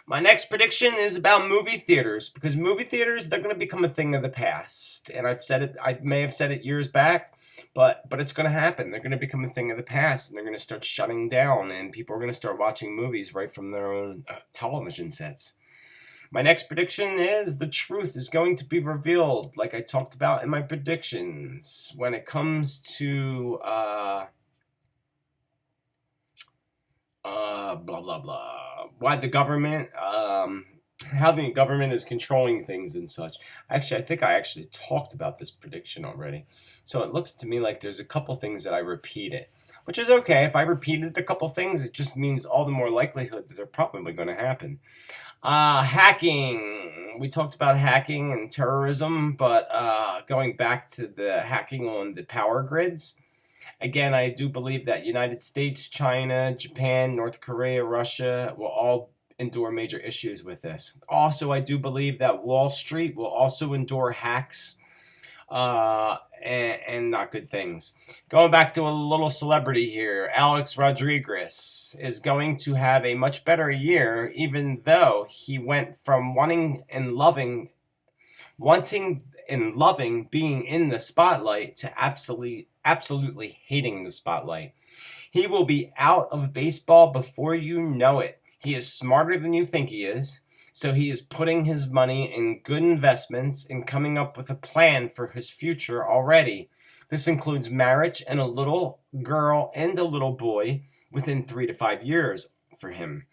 My next prediction is about movie theaters, because movie theaters, they're going to become a thing of the past. And I've said it, I may have said it years back, but it's going to happen. They're going to become a thing of the past, and they're going to start shutting down, and people are going to start watching movies right from their own television sets. My next prediction is the truth is going to be revealed, like I talked about in my predictions, when it comes to blah blah blah. Why the government, how the government is controlling things and such. Actually, I think I actually talked about this prediction already. So it looks to me like there's a couple things that I repeated, which is okay. If I repeated a couple things, it just means all the more likelihood that they're probably going to happen. Hacking. We talked about hacking and terrorism, but going back to the hacking on the power grids. Again, I do believe that United States, China, Japan, North Korea, Russia will all endure major issues with this. Also, I do believe that Wall Street will also endure hacks and not good things. Going back to a little celebrity here, Alex Rodriguez is going to have a much better year, even though he went from wanting and loving being in the spotlight to absolutely hating the spotlight. He will be out of baseball before you know it. He is smarter than you think he is, so he is putting his money in good investments and coming up with a plan for his future already. This includes marriage and a little girl and a little boy within 3 to 5 years for him.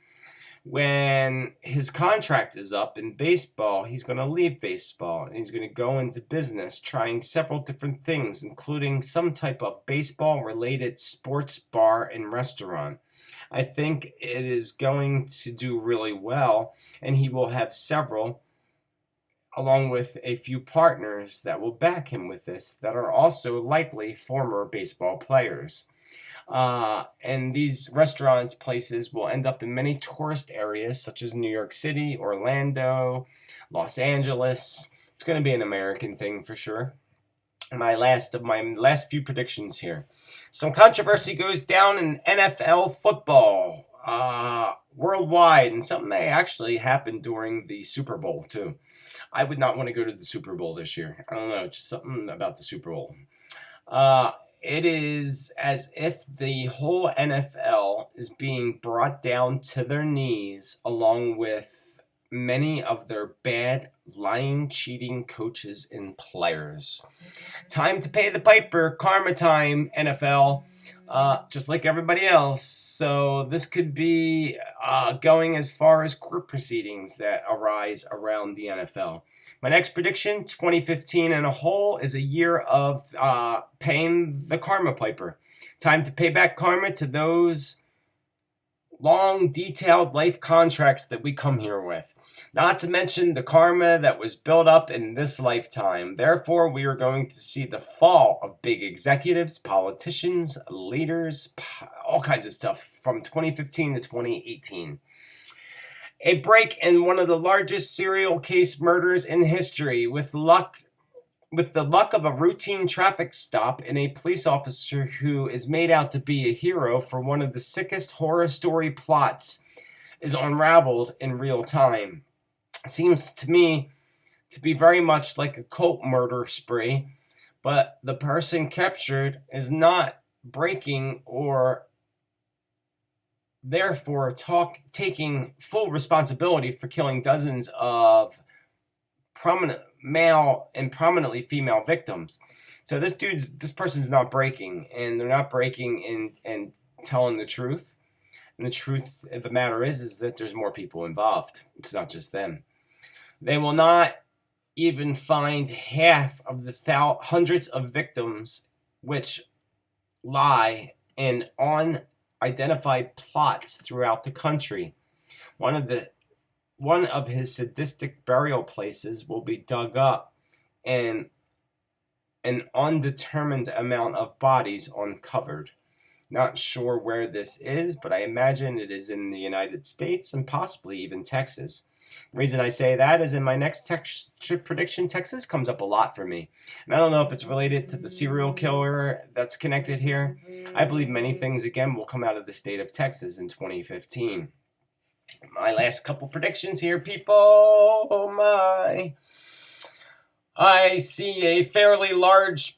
When his contract is up in baseball, he's going to leave baseball and he's going to go into business, trying several different things, including some type of baseball-related sports bar and restaurant. I think it is going to do really well, and he will have several, along with a few partners that will back him with this, that are also likely former baseball players. And these restaurants, places will end up in many tourist areas such as New York City, Orlando, Los Angeles. It's going to be an American thing for sure. My last few predictions here. Some controversy goes down in NFL football worldwide, and something may actually happen during the Super Bowl too. I would not want to go to the Super Bowl this year. I don't know, just something about the Super Bowl. It is as if the whole NFL is being brought down to their knees, along with many of their bad, lying, cheating coaches and players. Time to pay the piper. Karma time, NFL. Just like everybody else. So this could be going as far as court proceedings that arise around the NFL. My next prediction, 2015 in a whole, is a year of paying the karma piper. Time to pay back karma to those long, detailed life contracts that we come here with. Not to mention the karma that was built up in this lifetime. Therefore, we are going to see the fall of big executives, politicians, leaders, all kinds of stuff from 2015 to 2018. A break in one of the largest serial case murders in history, with the luck of a routine traffic stop, and a police officer who is made out to be a hero for one of the sickest horror story plots is unraveled in real time. Seems to me to be very much like a cult murder spree, but the person captured is not breaking or therefore taking full responsibility for killing dozens of prominent male and prominently female victims. So this person's not breaking, and they're not breaking in and telling the truth. And the truth of the matter is that there's more people involved. It's not just them. They will not even find half of the hundreds of victims which lie in unidentified plots throughout the country. One of his sadistic burial places will be dug up and an undetermined amount of bodies uncovered. Not sure where this is, but I imagine it is in the United States and possibly even Texas. The reason I say that is in my next prediction, Texas comes up a lot for me. And I don't know if it's related to the serial killer that's connected here. I believe many things, again, will come out of the state of Texas in 2015. My last couple predictions here, people. Oh my. I see a fairly large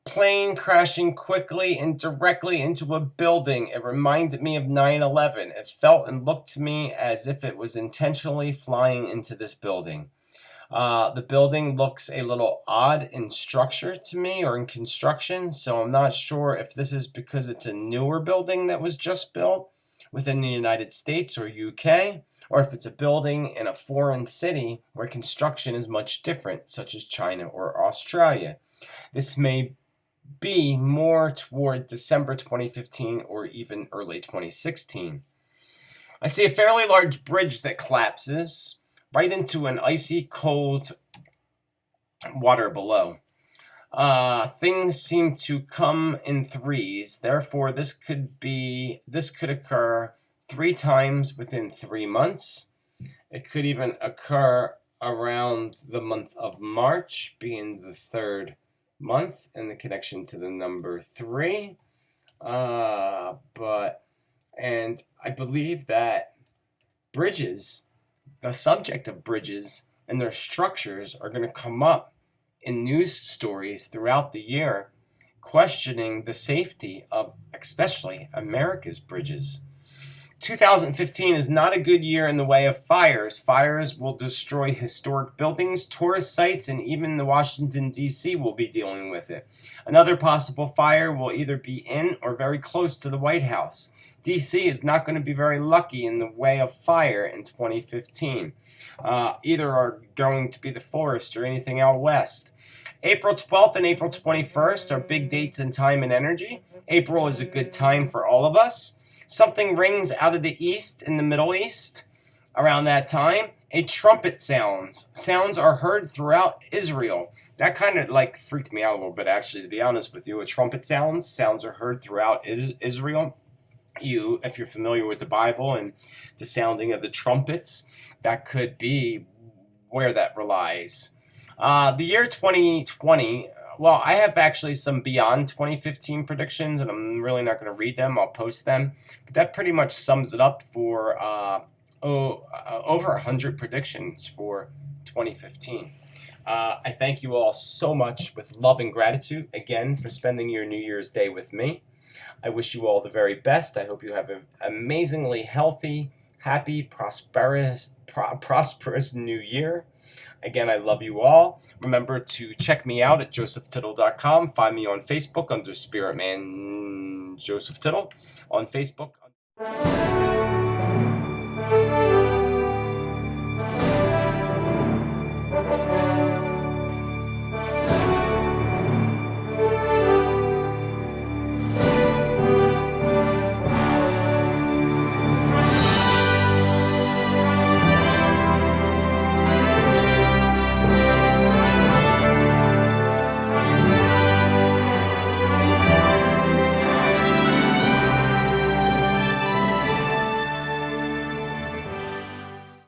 plane crashing quickly and directly into a building. It reminded me of 9/11. It felt and looked to me as if it was intentionally flying into this building. The building looks a little odd in structure to me, or in construction, so I'm not sure if this is because it's a newer building that was just built within the United States or UK, or if it's a building in a foreign city where construction is much different, such as China or Australia. This may be more toward December 2015 or even early 2016. I see a fairly large bridge that collapses right into an icy cold water below. Things seem to come in threes. Therefore, this could occur 3 times within 3 months. It could even occur around the month of March, being the 3rd month, and the connection to the number 3. And I believe that bridges, the subject of bridges and their structures, are going to come up in news stories throughout the year, questioning the safety of especially America's bridges. 2015 is not a good year in the way of fires. Fires will destroy historic buildings, tourist sites, and even the Washington, D.C. will be dealing with it. Another possible fire will either be in or very close to the White House. D.C. is not going to be very lucky in the way of fire in 2015. Either are going to be the forest or anything out west. April 12th and April 21st are big dates in time and energy. April is a good time for all of us. Something rings out of the east in the Middle East around that time. A trumpet sounds. Sounds are heard throughout Israel. That kind of freaked me out a little bit, actually, to be honest with you. A trumpet sounds are heard throughout Israel. If you're familiar with the Bible and the sounding of the trumpets, that could be where that relies. The year 2020, well, I have actually some beyond 2015 predictions, and I'm really not going to read them. I'll post them. But that pretty much sums it up for over 100 predictions for 2015. I thank you all so much with love and gratitude, again, for spending your New Year's Day with me. I wish you all the very best. I hope you have an amazingly healthy, happy, prosperous New Year. Again, I love you all. Remember to check me out at josephtittel.com. Find me on Facebook under Spiritman Joseph Tittel on Facebook.